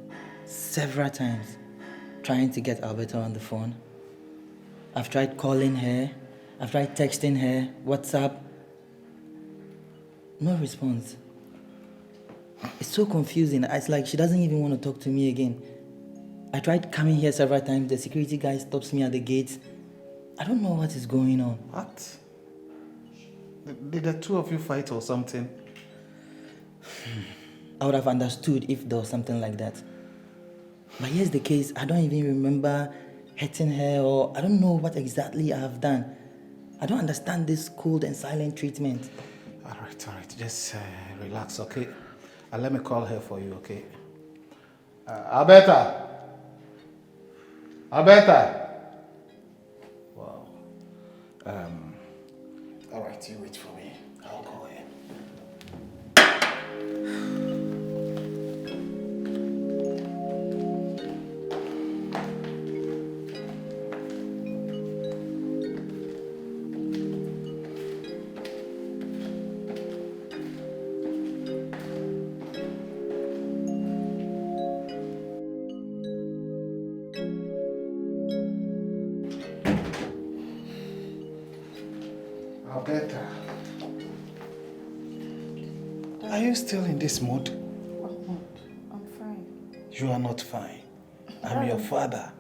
trying to get Alberta on the phone. I've tried calling her, I've tried texting her, WhatsApp. No response. It's so confusing. It's like she doesn't even want to talk to me again. I tried coming here several times. The security guy stops me at the gate. I don't know what is going on. What? Did the two of you fight or something? I would have understood if there was something like that. But here's the case. I don't even remember hitting her, or I don't know what exactly I have done. I don't understand this cold and silent treatment. All right. Just relax, okay? Let me call her for you, okay? Alberta! Wow. All right, you wait for me. I'll call her. Alberta, are you still in this mood? I'm not. I'm fine. You are not fine. I'm your father.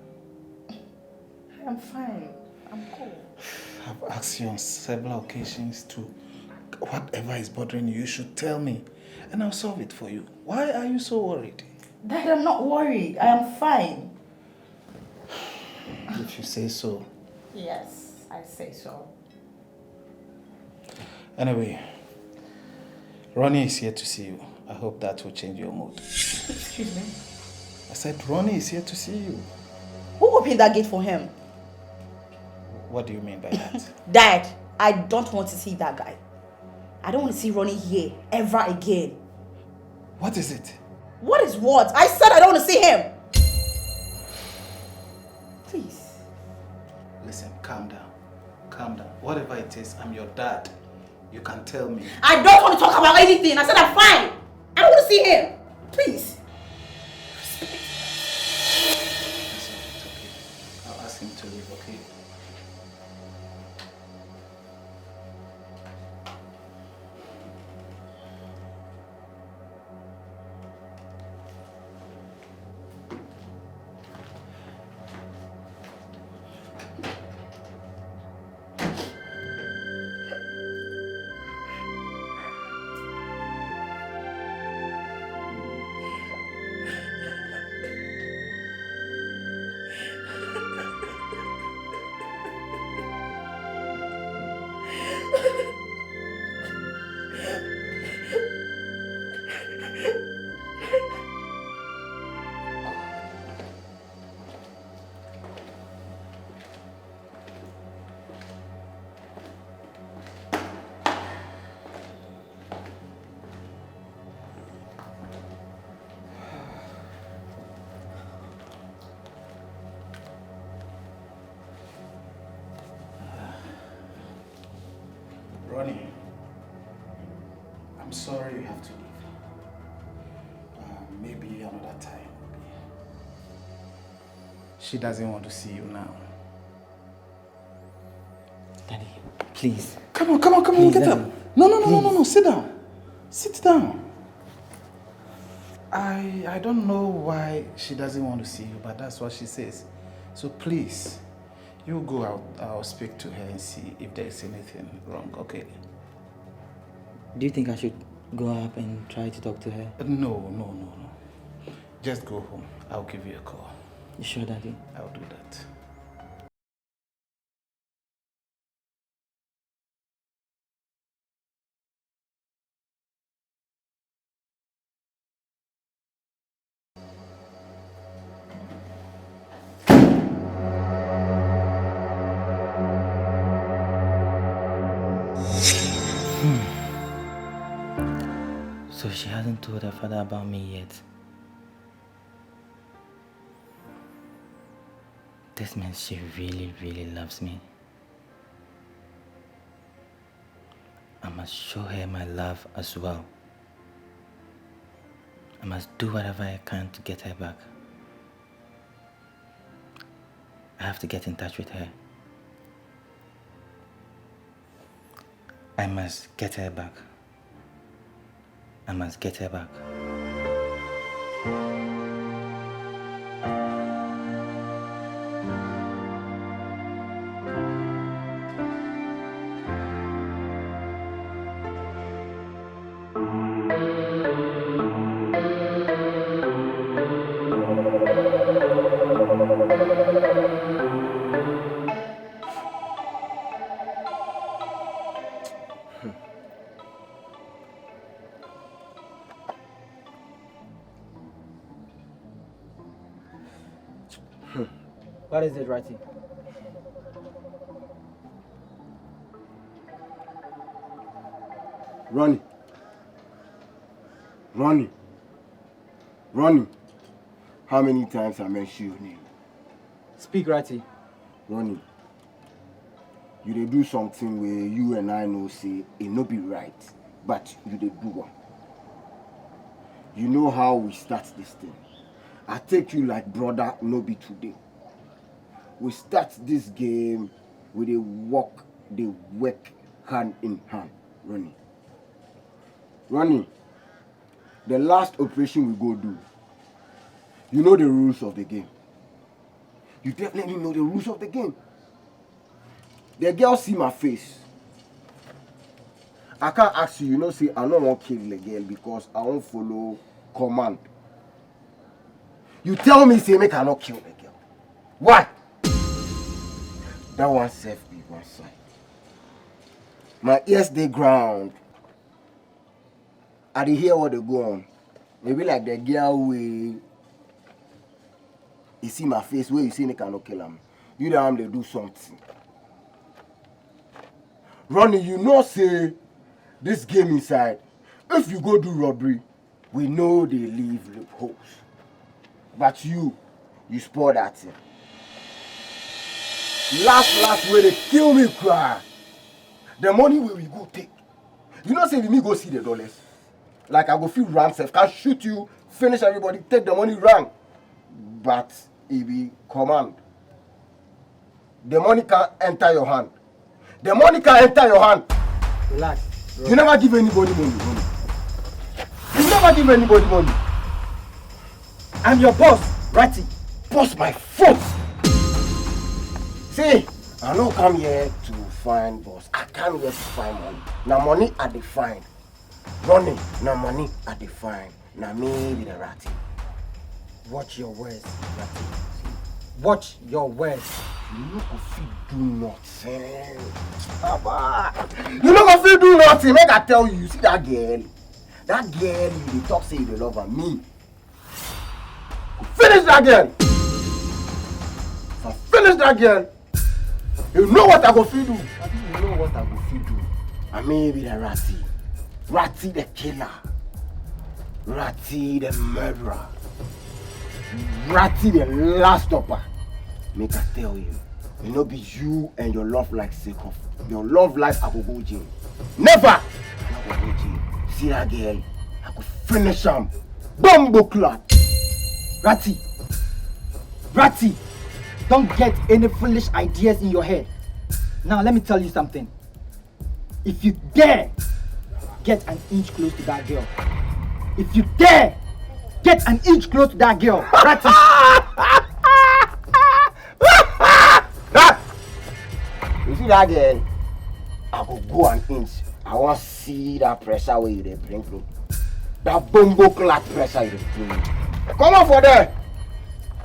I'm fine. I'm cool. I've asked you on several occasions to, whatever is bothering you, you should tell me, and I'll solve it for you. Why are you so worried? Dad, I'm not worried. I am fine. If you say so. Yes, I say so. Anyway, Ronnie is here to see you. I hope that will change your mood. Excuse me? I said Ronnie is here to see you. Who opened that gate for him? What do you mean by that? Dad, I don't want to see that guy. I don't want to see Ronnie here ever again. What is it? What is what? I said I don't want to see him. Please. Listen, calm down. Calm down. Whatever it is, I'm your dad. You can tell me. I don't want to talk about anything. I said I'm fine. I don't want to see him. Please. It's okay. I'll ask him to leave, okay? Ronnie, I'm sorry you have to leave. Maybe another time. She doesn't want to see you now. Daddy, please. Come on, Please, get Daddy. up. No, sit down. Sit down. I don't know why she doesn't want to see you, but that's what she says. So please, you go out, I'll speak to her and see if there's anything wrong, okay? Do you think I should go up and try to talk to her? No. Just go home. I'll give you a call. You sure, Daddy? I'll do that. So she hasn't told her father about me yet. This means she really, really loves me. I must show her my love as well. I must do whatever I can to get her back. I have to get in touch with her. I must get her back. I must get her back. What is it, Ratty? Ronnie. Ronnie. How many times I mentioned your name? Speak, Ratty. Ronnie. You dey do something where you and I know say it no be right, but you dey do one. You know how we start this thing. I take you like brother, no be today. We start this game with a work hand in hand, Ronnie. Ronnie, the last operation we go do, you know the rules of the game. You definitely know the rules of the game. The girl see my face. I can't ask you, you know, say I don't want to kill the girl because I won't follow command. You tell me, say, make I not kill the girl. Why? That one safe be one side. My ears they ground. I dey hear what they go on. Maybe like the girl way. You see my face where you say make I not kill him. You know they do something. Ronnie, you know say this game inside. If you go do robbery, we know they leave loopholes. But you spoil that thing. Last way they kill me cry. The money where we go take. You know say me go see the dollars. Like I go feel run self, can shoot you, finish everybody, take the money, run. But it be command. The money can't enter your hand. The money can't enter your hand. Relax. Bro. You never give anybody money. You never give anybody money. I'm your boss, Ratty. Boss my foot. See, I don't come here to find boss. I come here to find money. Now money I define. Running, now money I define. Now me be the Ratty. Watch your words, Ratty. Watch your words. You no go fit do nothing. You no go fit do nothing. Make I tell you, you see that girl? That girl you dey talk say you dey love her. Me. Finish that girl. If I finish that girl, you know what I go fit do. I think you know what I go fit do. I may be the Ratty. Ratty the killer. Ratty the murderer. Ratty the last stopper. Make I tell you, it no be you and your love life sake of. Your love life I go go jail. Never! I no go go jail. See that girl? I go finish him. Bumbo clot. Ratty, don't get any foolish ideas in your head. Now let me tell you something. If you dare get an inch close to that girl, if you dare get an inch close to that girl, Ratty. You see that girl? I go go an inch. I want to see that pressure where you dey bring through. That bumbo clot pressure you dey bring. Come on for there.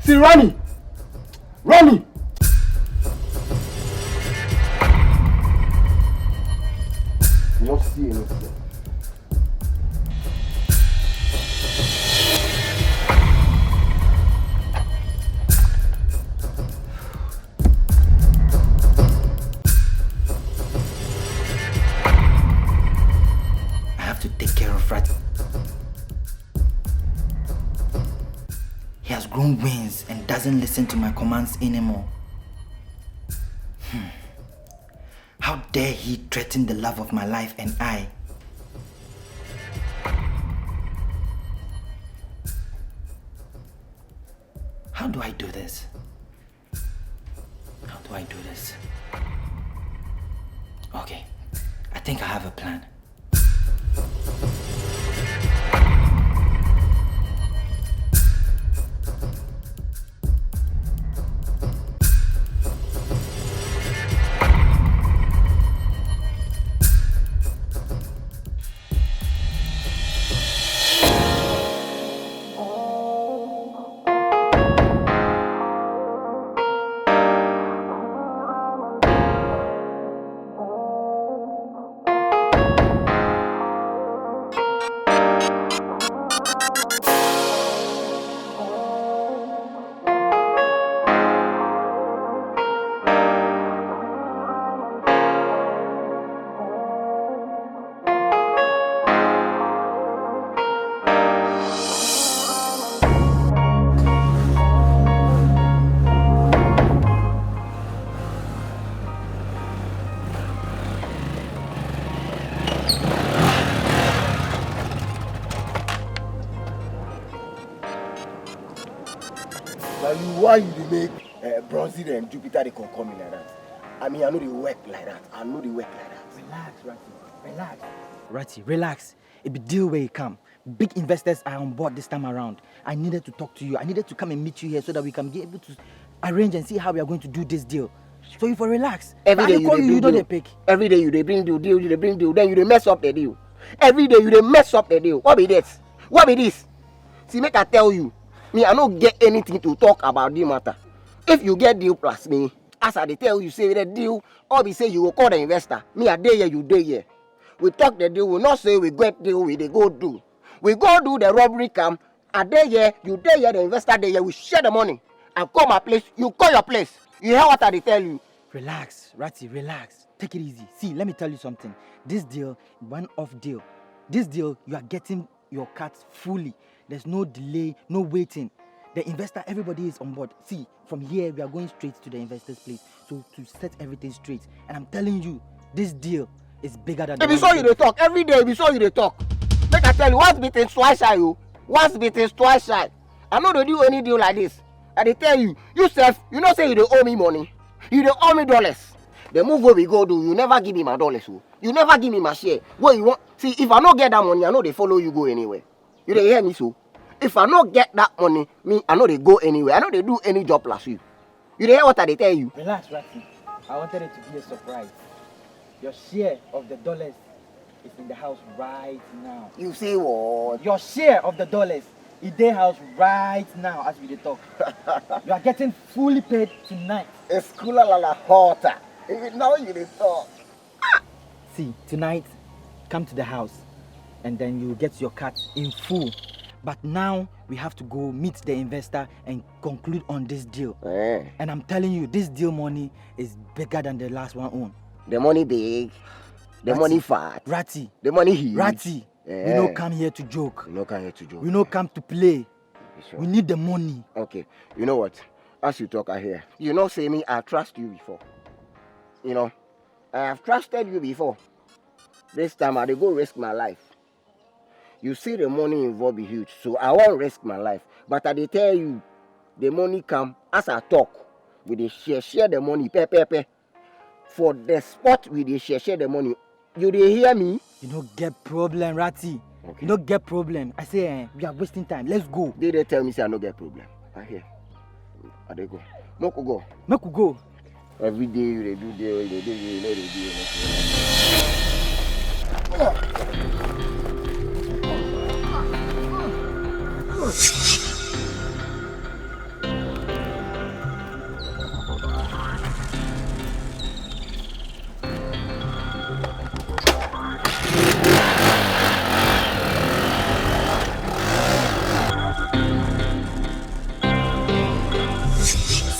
See Ronnie. You don't see anything. I have to take care of Ratty. He has grown wings and doesn't listen to my commands anymore. How dare he threaten the love of my life and I? How do I do this? Okay, I think I have a plan. Why you dey make Bronzy and Jupiter they come in like that? I mean, I know they work like that. Relax, Ratty. Relax. Ratty, relax. It be deal where you come. Big investors are on board this time around. I needed to talk to you. I needed to come and meet you here so that we can be able to arrange and see how we are going to do this deal. So you for relax. Every day you call you don't pick. Every day you they bring deal, you they bring deal, then you they mess up the deal. Every day you they mess up the deal. What be this? What be this? See, make I tell you, me I don't get anything to talk about the matter. If you get deal plus me, as I dey tell you, say the deal, or be say you will call the investor. Me a day here, you day here. We talk the deal, we not say we get deal, we they go do. We go do the robbery camp. A day here, you day here, the investor day here, we share the money. I call my place, you call your place. You hear what I tell you? Relax, Ratty, relax. Take it easy. See, let me tell you something. This deal, one-off deal. This deal, you are getting your cut fully. There's no delay, no waiting. The investor, everybody is on board. See, from here, we are going straight to the investor's place. So to set everything straight. And I'm telling you, this deal is bigger than If you saw you they talk, every day if you saw you they talk. Make I tell you, once bitten, twice shy, you. Once bitten, twice shy. I know they do any deal like this. And they tell you, yourself, you know say you don't owe me money. You don't owe me dollars. The move where we go do, you never give me my dollars. You never give me my share. What you want? See, if I don't get that money, I know they follow you go anywhere. You don't hear me so? If I don't get that money, me, I know they go anywhere. I know they do any job plus you. You don't hear what they tell you? Relax, Ratty. I wanted it to be a surprise. Your share of the dollars is in the house right now. You say what? Your share of the dollars is in the house right now as we dey talk. You are getting fully paid tonight. It's cooler than a hotter. Even now you dey talk. See, tonight, come to the house and then you get your cut in full. But now we have to go meet the investor and conclude on this deal. And I'm telling you, this deal money is bigger than the last one own. The money big, the money fat, Ratty, the money huge. Ratty, we don't come here to joke. We don't come here to joke. We don't come to play. Sure. We need the money. Okay, you know what? As you talk, I hear. You know, say me, I trust you before. You know, I have trusted you before. This time I dey go risk my life. You see the money involved is huge, so I won't risk my life. But I dey tell you, the money come as I talk. We dey share the money, pay. For the spot we dey share the money. You dey hear me? You don't get problem, Ratty. Okay. You don't get problem. I say, we are wasting time. Let's go. They tell me say I no get problem. I hear. I dey go. Make we go. Make we go. Every day you dey do deal, you know they do.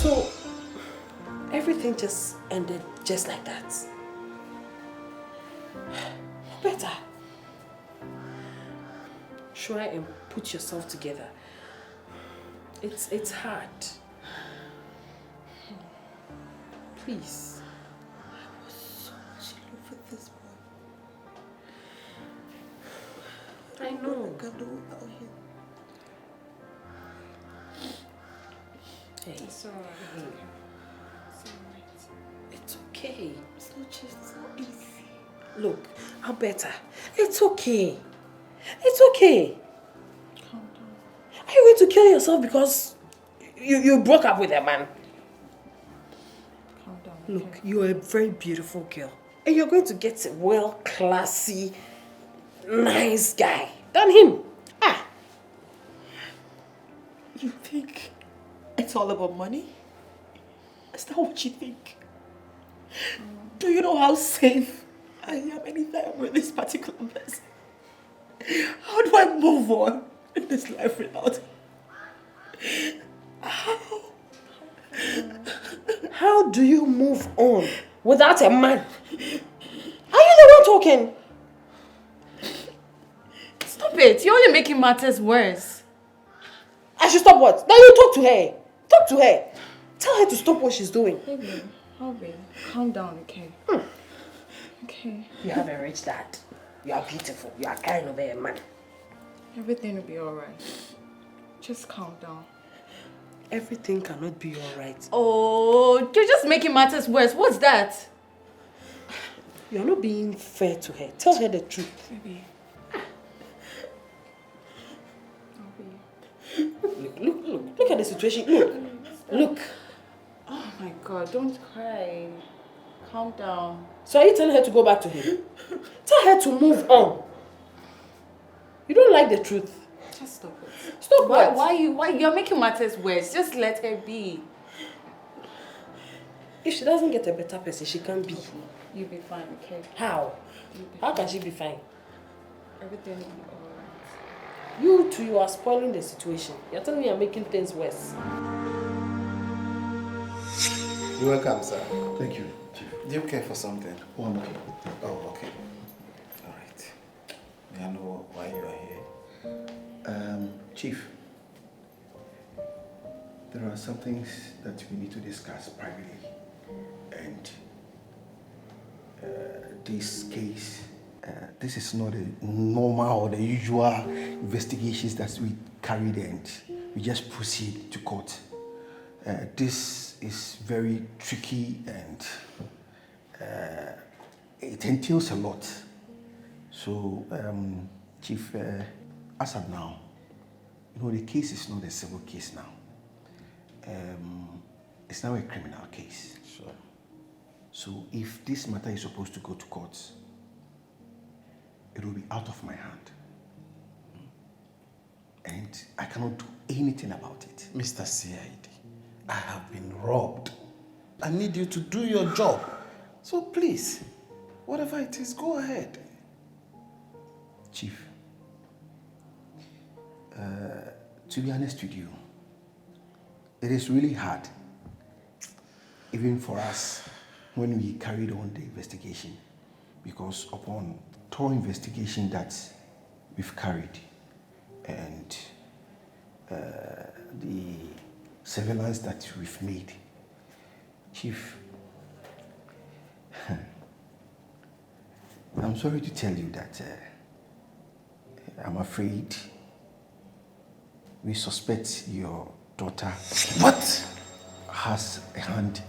So, everything just ended just like that. Better. Try and put yourself together. It's hard. Please. I was so much in love with this boy. I know. I can't do without him. Hey. It's alright. It's alright. It's okay. It's not just so easy. Look, Alberta, it's okay. It's okay. Calm down. Are you going to kill yourself because you broke up with a man? Calm down. Look, you're a very beautiful girl. And you're going to get a well, classy, nice guy than him. Ah. You think it's all about money? Is that what you think? Do you know how safe I am anytime with this particular person? How do I move on in this life without him? How do you move on without a man? Are you the one talking? Stop it. You're only making matters worse. I should stop what? Now you talk to her. Talk to her. Tell her to stop what she's doing. Baby, calm down, okay? Okay. You have a rich dad. You are beautiful. You are kind of a man. Everything will be alright. Just calm down. Everything cannot be alright. Oh, you're just making matters worse. What's that? You're not being fair to her. Tell her the truth. Baby. Look at the situation. Look. Oh my God, don't cry. Calm down. So are you telling her to go back to him? Tell her to move on. You don't like the truth. Just stop it. Stop Why? what? Why? You're making matters worse. Just let her be. If she doesn't get a better person, she can't be. You'll be fine, okay? How? How can she be fine? Everything will be alright. You too, you are spoiling the situation. You're telling me you're making things worse. You're welcome, sir. Thank you, Chief. Do you care for something? Oh, I'm okay. Oh, okay. All right. May I know why you are here? Chief, there are some things that we need to discuss privately. And this case, this is not a normal or the usual investigations that we carried and we just proceed to court. This is very tricky and it entails a lot. So, Chief, as of now, you know, the case is not a civil case now. It's now a criminal case. Sure. So if this matter is supposed to go to court, it will be out of my hand. And I cannot do anything about it. Mr. CID, I have been robbed. I need you to do your job. So please, whatever it is, go ahead. Chief, to be honest with you, it is really hard, even for us, when we carried on the investigation, because upon thorough investigation that we've carried and the surveillance that we've made, Chief, I'm sorry to tell you that I'm afraid we suspect your daughter has a hand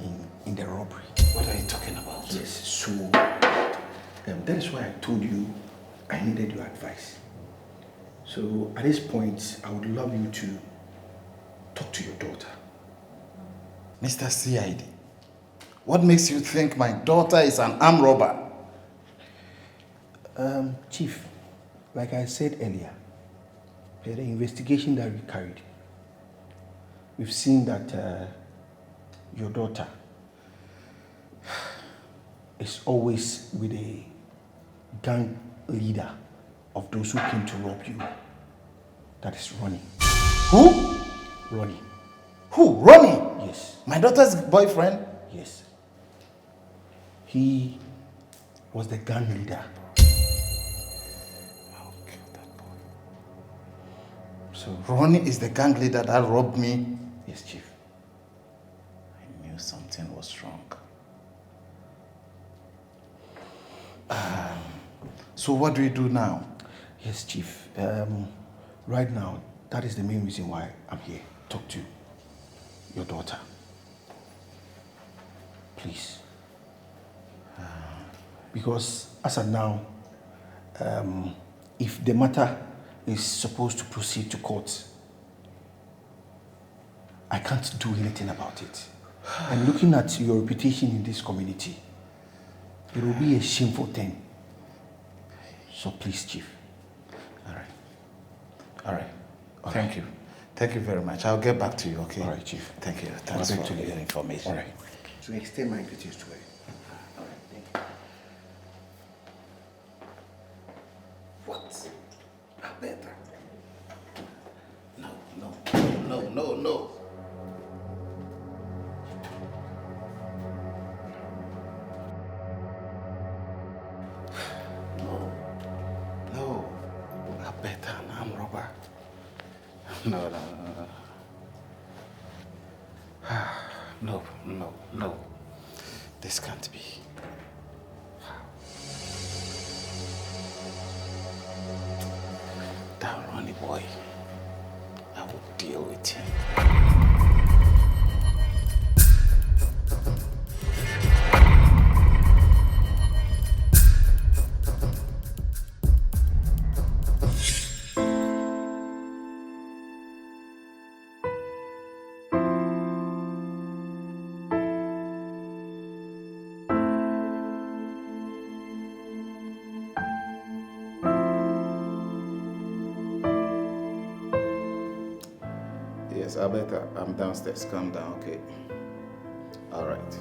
in the robbery. What are you talking about? Yes, so that is why I told you I needed your advice. So at this point, I would love you to talk to your daughter. Mr. CID, what makes you think my daughter is an armed robber? Chief, like I said earlier, the investigation that we carried, we've seen that your daughter is always with a gang leader of those who came to rob you. That is Ronnie. Who? Ronnie. Who? Ronnie? Yes. My daughter's boyfriend? Yes. He was the gang leader. I'll kill that boy. So Ronnie is the gang leader that robbed me? Yes, Chief. I knew something was wrong. So what do we do now? Yes, Chief. Right now, that is the main reason why I'm here. Talk to your daughter. Please. Because as of now, if the matter is supposed to proceed to court, I can't do anything about it. And looking at your reputation in this community, it will be a shameful thing. So please, Chief. All right. Thank you. Thank you very much. I'll get back to you, okay? All right, Chief. Thank you. Thanks for your information. All right. So extend my greetings to her. All right, thank you. What? Alberta? No. No. Alberta, I'm robber. No. No. This can't be. That Ronnie boy, I will deal with him. Yes, Alberta, I'm downstairs. Calm down, okay? All right.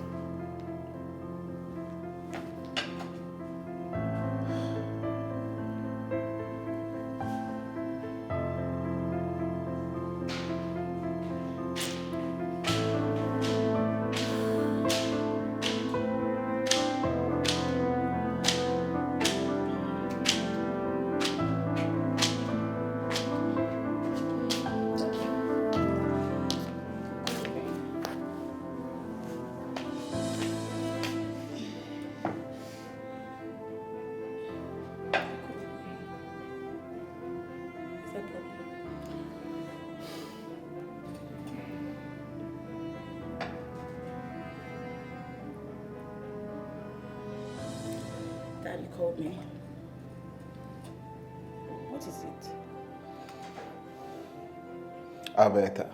Daddy called me. What is it? Alberta,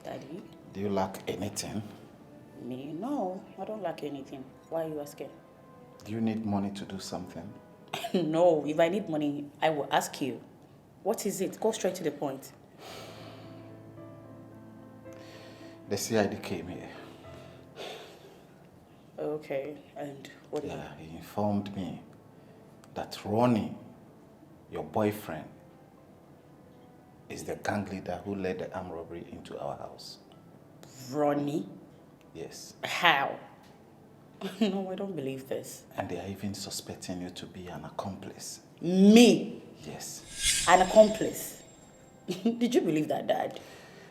Daddy? do you lack anything? Me? No, I don't lack anything. Why are you asking? Do you need money to do something? No, if I need money, I will ask you. What is it? Go straight to the point. The CID came here. Okay, and what? Yeah, he informed me that Ronnie, your boyfriend, is the gang leader who led the armed robbery into our house. Ronnie? Yes. How? No, I don't believe this. And they are even suspecting you to be an accomplice. Me? Yes. An accomplice? Did you believe that, Dad?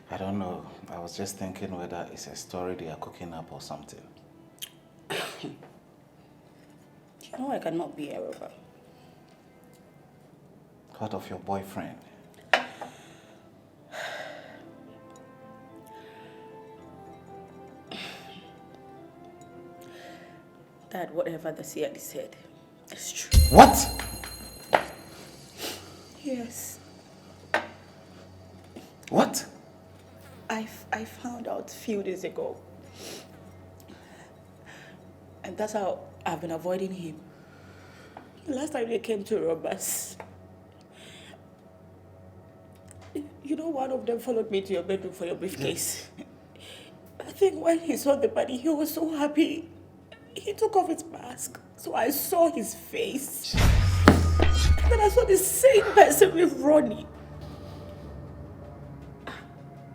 I don't know. I was just thinking whether it's a story they are cooking up or something. You know I cannot be a robber. What of your boyfriend? Dad, whatever the CID said, it's true. What? Yes. What? I found out a few days ago. And that's how I've been avoiding him. The last time they came to rob us, you know, one of them followed me to your bedroom for your briefcase. I think when he saw the money, he was so happy. He took off his mask, so I saw his face. And then I saw the same person with Ronnie.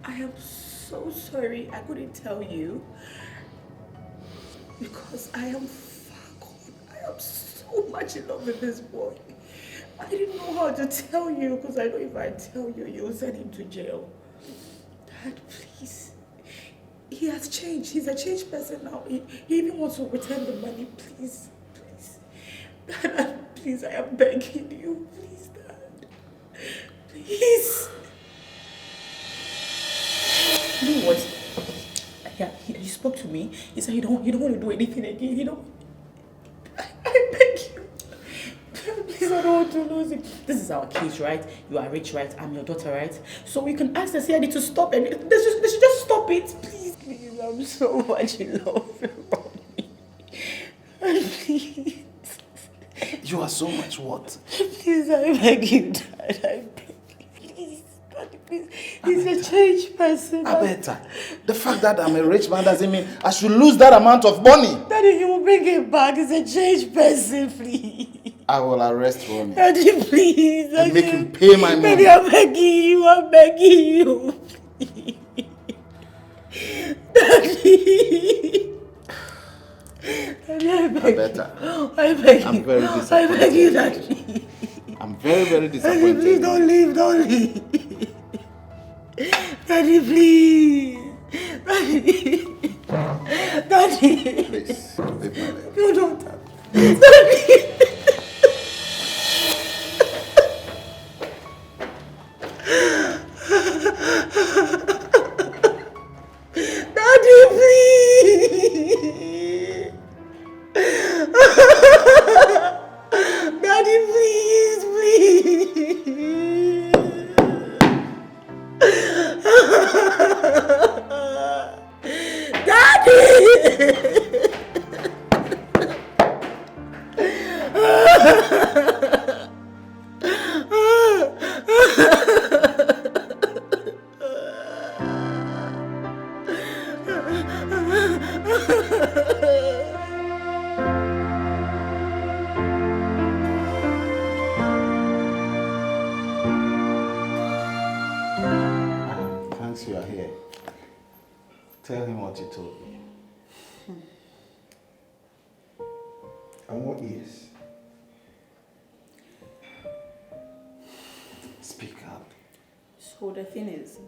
I am so sorry I couldn't tell you. Because I am far gone. I am so much in love with this boy. I didn't know how to tell you because I know if I tell you, you'll send him to jail. Dad, please. He has changed. He's a changed person now. He even wants to return the money. Please, please. Dad, please, I am begging you. Please, Dad. Please. You know what? Yeah, he spoke to me. He said he don't want to do anything again. He don't. I beg you. Please, I don't want to lose it. This is our case, right? You are rich, right? I'm your daughter, right? So we can ask the CID to stop and they should just stop it. Please, please. I'm so much in love with Ronnie. Please. You are so much what? Please, I beg you, Dad. I beg you. Please. Daddy, please. He's a changed person. Alberta, the fact that I'm a rich man doesn't mean I should lose that amount of money. Daddy, he will bring him back. He's a changed person, please. I will arrest Ronnie. Daddy, please. And make him pay my money. Daddy, I'm begging you. I'm begging you. Please. Daddy. Daddy, I beg Alberta, you. I beg you. I'm very disappointed. I beg you, Daddy. I'm very, very Daddy, disappointed. please don't leave. Don't leave. Daddy, please. Daddy. Daddy. Please, leave my leg. No, don't. Daddy. Daddy, please. Daddy, please, please. Daddy! Tell him what you told me. And what is? Speak up. So the thing is,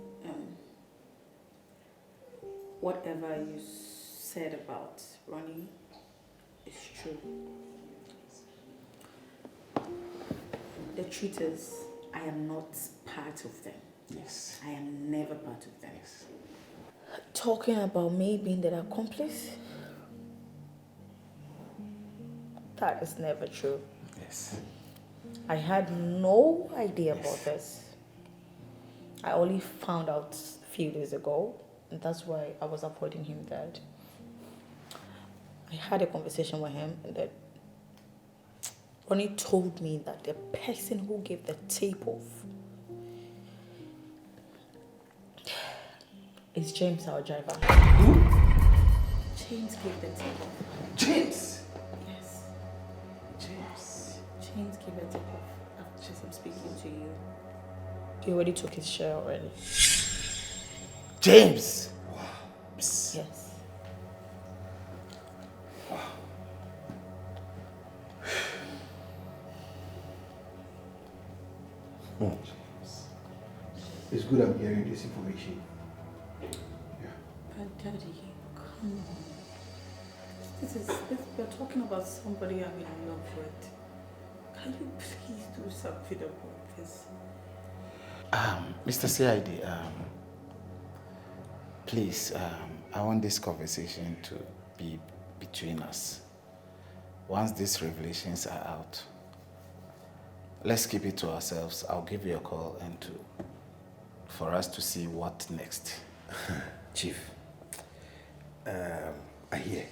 whatever you said about Ronnie is true. The truth is, I am not part of them. Yes. I am never part of them. Yes. Talking about me being the accomplice, that is never true. Yes. I had no idea about this. I only found out a few days ago, and that's why I was avoiding him. That I had a conversation with him, and that Ronnie told me that the person who gave the tip off is James, our driver. Who? James gave the tip off. James? Yes. James. James gave the tip off after I'm speaking to you. He already took his share already. James! Wow. Yes. Wow. It's good I'm hearing this information. But Daddy, come on. We're talking about somebody I'm in love with. Can you please do something about this? Mr. CID, please, I want this conversation to be between us. Once these revelations are out, let's keep it to ourselves. I'll give you a call and for us to see what next. Chief, I hear,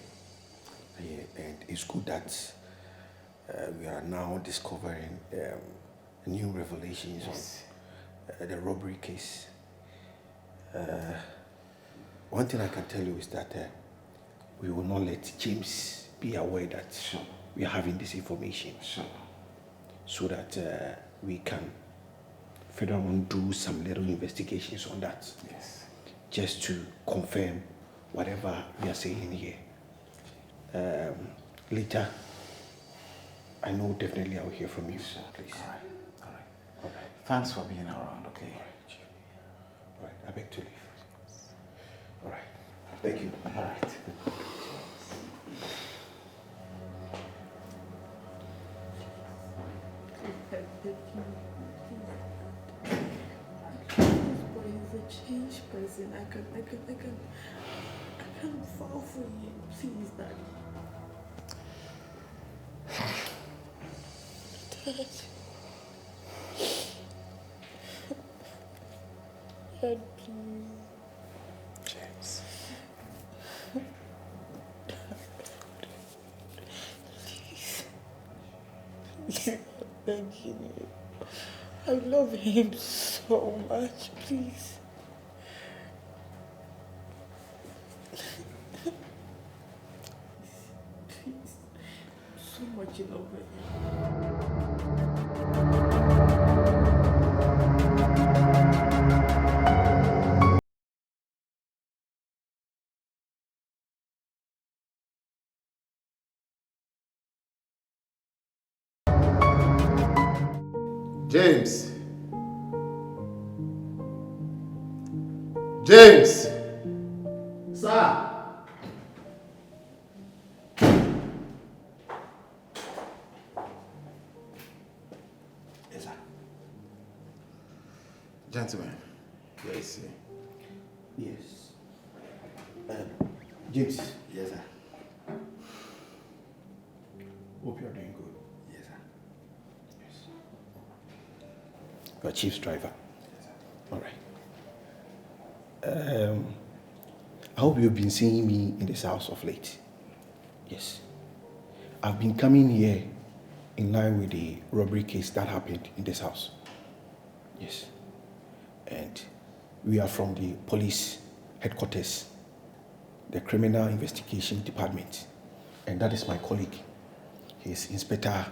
and it's good that we are now discovering new revelations on the robbery case. One thing I can tell you is that we will not let James be aware that we are having this information, so that we can further on do some little investigations on that. Yes. Just to confirm whatever we are saying here. Later, I know definitely I'll hear from you, sir. Please. All right. Thanks for being around, okay? All right, I beg to leave. All right. Thank you. All right. Changed person. I can fall for you. Please, Daddy. Dad. Dad, please. James. Please. I'm begging you. I love him so much. Please. So much in love with James. James. Sir. Yes, sir. Gentlemen, Yes. Yes. James. Yes, sir. Hope you're doing good. Yes, sir. Yes. You're chief's driver. Yes, sir. All right. I hope you've been seeing me in this house of late. Yes. I've been coming here in line with the robbery case that happened in this house. Yes. And we are from the police headquarters, the criminal investigation department. And that is my colleague. He's Inspector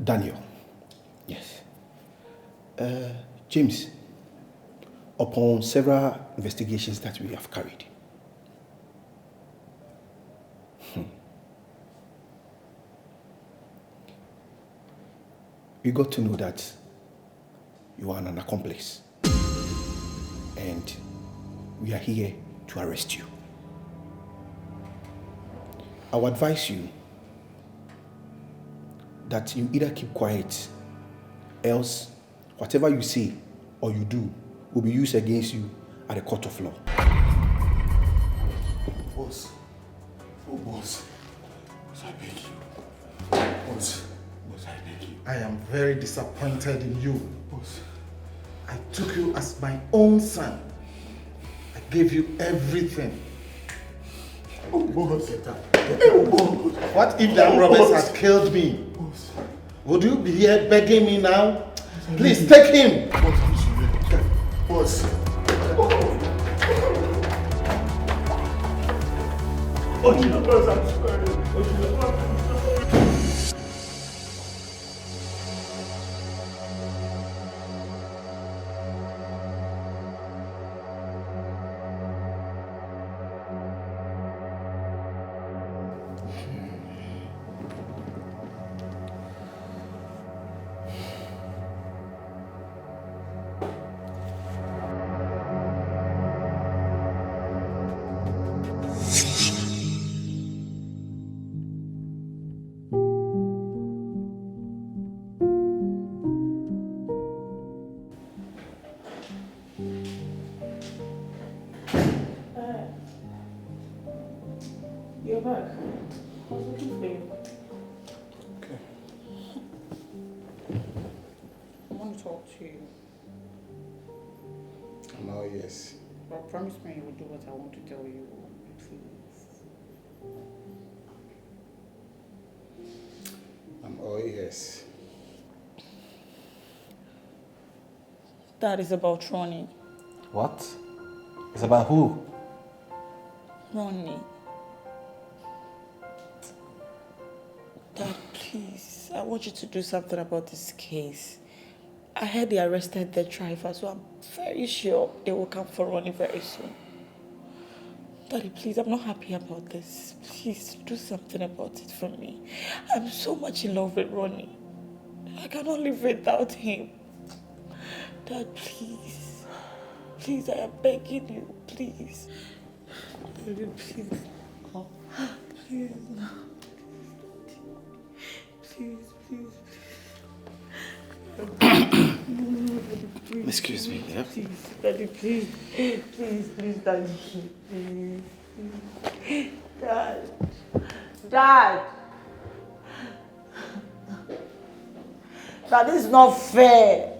Daniel. Yes. James, upon several investigations that we have carried. We got to know that you are an accomplice. And we are here to arrest you. I would advise you that you either keep quiet, else whatever you say or you do will be used against you at the court of law. Boss. Oh, boss. Boss, I beg you. Boss. Boss, I beg you. I am very disappointed in you. Boss. I took you as my own son. I gave you everything. Oh, boss. What if the robbers had killed me? Boss. Would you be here begging me now? Please take him. Boss. Oh, I'm sorry. You're back. I was looking for you. Okay. I want to talk to you. I'm all yes. But promise me you will do what I want to tell you, please. I'm all yes. That is about Ronnie. What? It's about who? Ronnie. Dad, please, I want you to do something about this case. I heard they arrested the driver, so I'm very sure they will come for Ronnie very soon. Daddy, please, I'm not happy about this. Please, do something about it for me. I'm so much in love with Ronnie. I cannot live without him. Dad, please. Please, I am begging you, please. Daddy, please. Oh, please, no. Please, please. Excuse me, yeah? Please, Daddy, please. Please, please, Daddy. Please. Dad. Dad. Dad, this is not fair.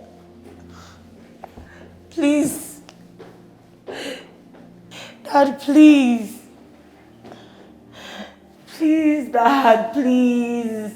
Please. Dad, please. Please, Dad, please.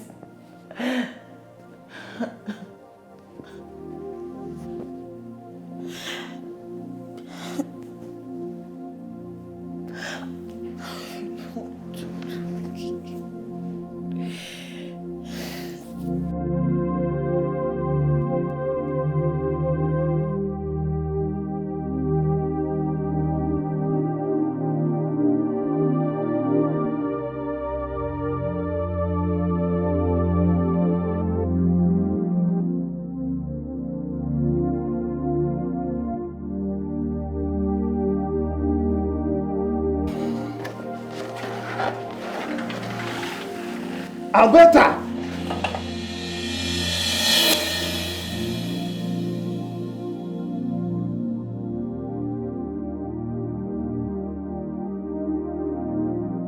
Alberta!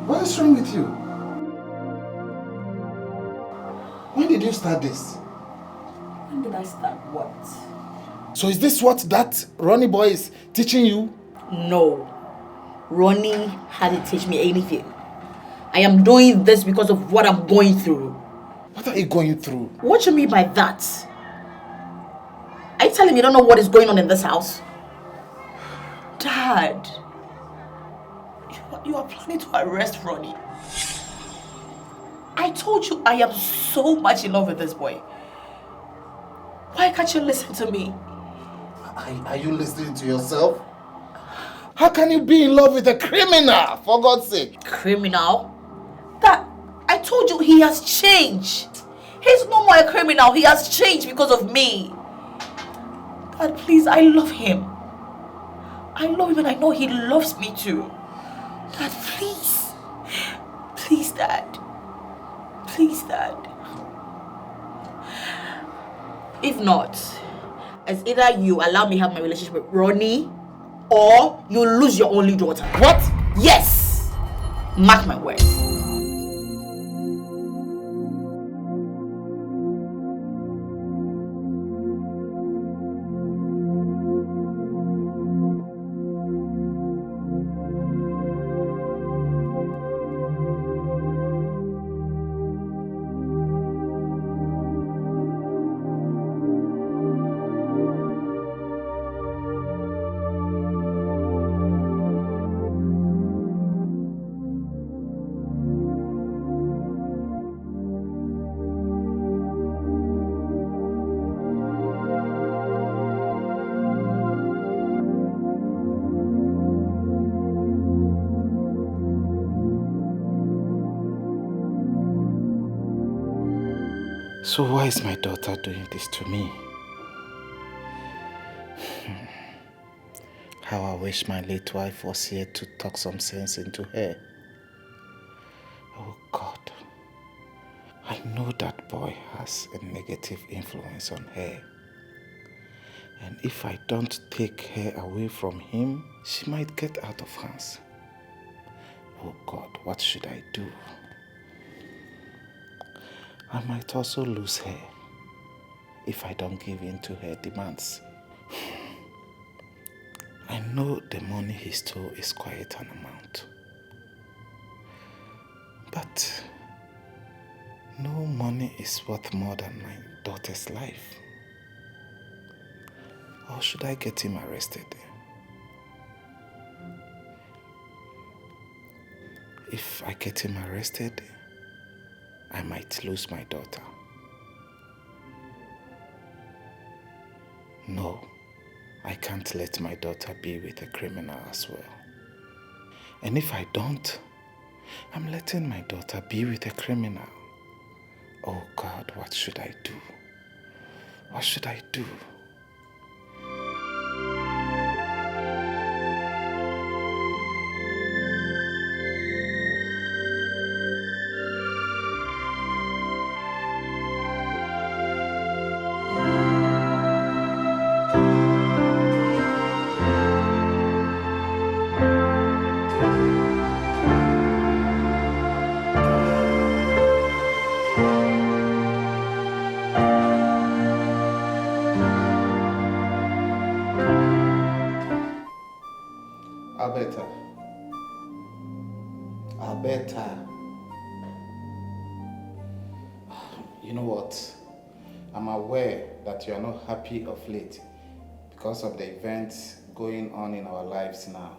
What is wrong with you? When did you start this? When did I start what? So is this what that Ronnie boy is teaching you? No. Ronnie hadn't teach me anything. I am doing this because of what I'm going through. What are you going through? What do you mean by that? Are you telling me you don't know what is going on in this house? Dad, you are planning to arrest Ronnie. I told you I am so much in love with this boy. Why can't you listen to me? Are you listening to yourself? How can you be in love with a criminal, for God's sake? Criminal? Dad, I told you he has changed. He's no more a criminal. He has changed because of me. Dad, please, I love him. I love him and I know he loves me too. Dad, please. Please, Dad. Please, Dad. If not, it's either you allow me have my relationship with Ronnie or you lose your only daughter. What? Yes! Mark my words. So why is my daughter doing this to me? How I wish my late wife was here to talk some sense into her. Oh God, I know that boy has a negative influence on her. And if I don't take her away from him, she might get out of hands. Oh God, what should I do? I might also lose her if I don't give in to her demands. I know the money he stole is quite an amount. But no money is worth more than my daughter's life. Or should I get him arrested? If I get him arrested, I might lose my daughter. No, I can't let my daughter be with a criminal as well. And if I don't, I'm letting my daughter be with a criminal. Oh God, what should I do? What should I do? Alberta. Alberta. You know what? I'm aware that you are not happy of late because of the events going on in our lives now.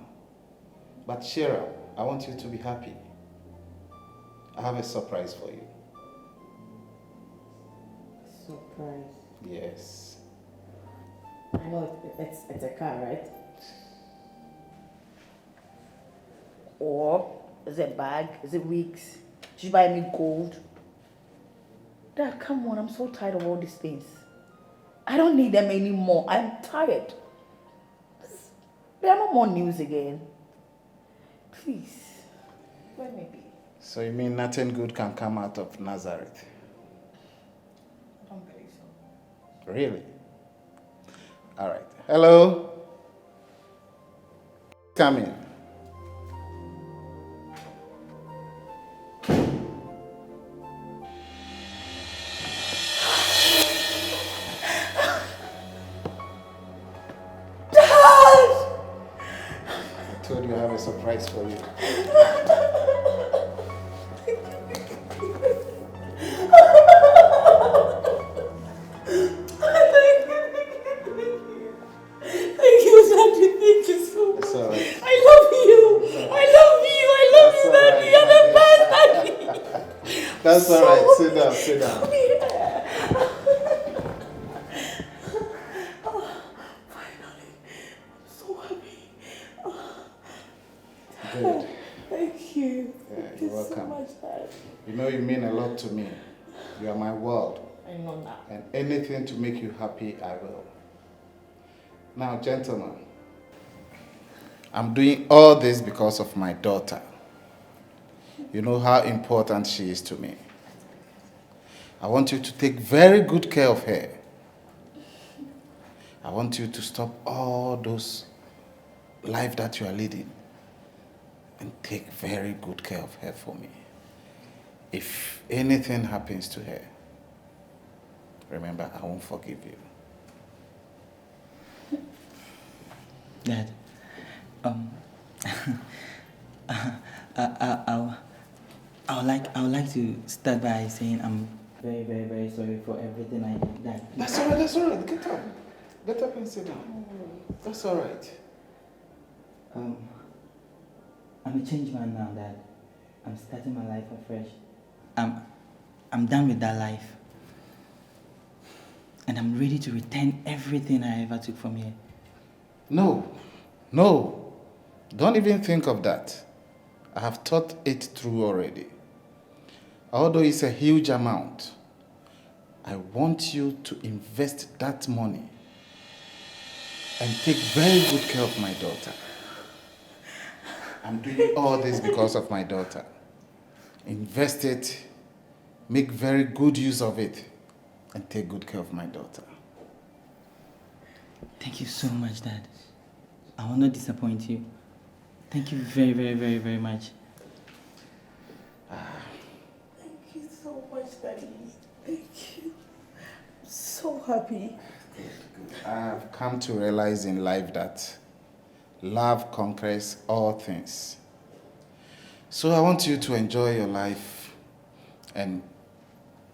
But cheer up. I want you to be happy. I have a surprise for you. Surprise. Yes. I know it's a car, right? Or is it a bag? Is it wigs? Did you buy me gold? Dad, come on, I'm so tired of all these things. I don't need them anymore. I'm tired. There are no more news again. Please, let me be. So you mean nothing good can come out of Nazareth? I don't believe so. Really? All right. Hello? Come in. I told you I have a surprise for you. Thank you, Sandra. Thank you so much. It's all right. I love you. I love you, Daddy. You're the best, Daddy. That's all right. Sit down, sit down. Oh, finally. know you mean a lot to me. You are my world. I know that. And anything to make you happy, I will. Now, gentlemen, I'm doing all this because of my daughter. You know how important she is to me. I want you to take very good care of her. I want you to stop all those life that you are leading and take very good care of her for me. If anything happens to her, remember, I won't forgive you. Dad, I would like to start by saying I'm very, very, very sorry for everything I did. That's all right. Get up. Get up and sit down. That's all right. I'm a changed man now, Dad. I'm starting my life afresh. I'm done with that life. And I'm ready to return everything I ever took from here. No. Don't even think of that. I have thought it through already. Although it's a huge amount, I want you to invest that money and take very good care of my daughter. I'm doing all this because of my daughter. Invest it, make very good use of it, and take good care of my daughter. Thank you so much, Dad. I will not disappoint you. Thank you very, very, very, very much. Thank you so much, Daddy. Thank you. I'm so happy. I have come to realize in life that love conquers all things. So I want you to enjoy your life and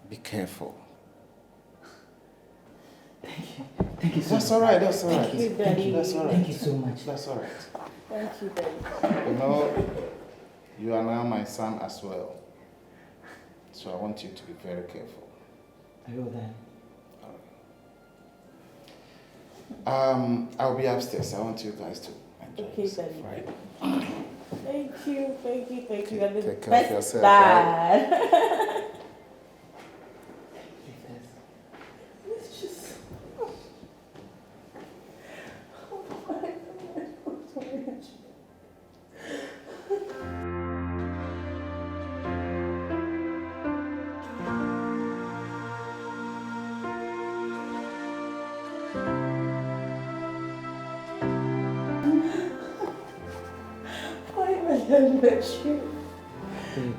be careful. Thank you so much. That's all right. That's all right. Thank you, Daddy. That's all right. Thank you so much. That's all right. Thank you, Daddy. You know, you are now my son as well. So I want you to be very careful. I will, Dad. I'll be upstairs. I want you guys to enjoy yourself, Daddy. right? Thank you. You're the Take care of best yourself, dad. right? It's just... Why am I done with you? Babe,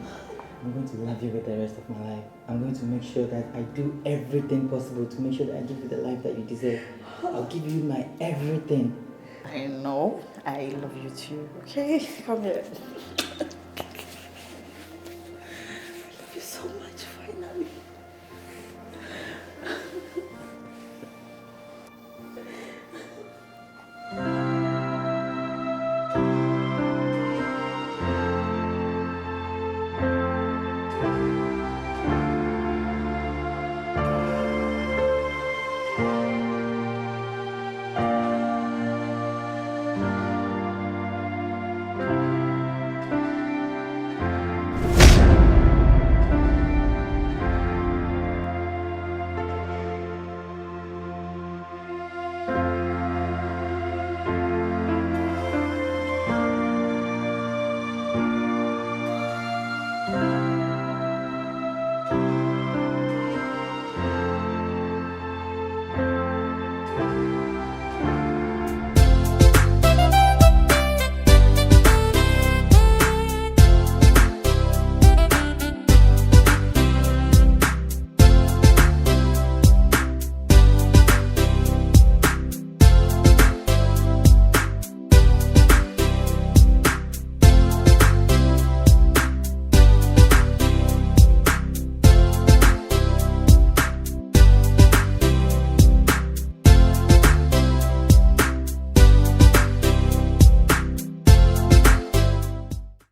I'm going to love you with the rest of my life. I'm going to make sure that I do everything possible to make sure that I give you the life that you deserve. I'll give you my everything. I know. I love you too. Okay? Come here.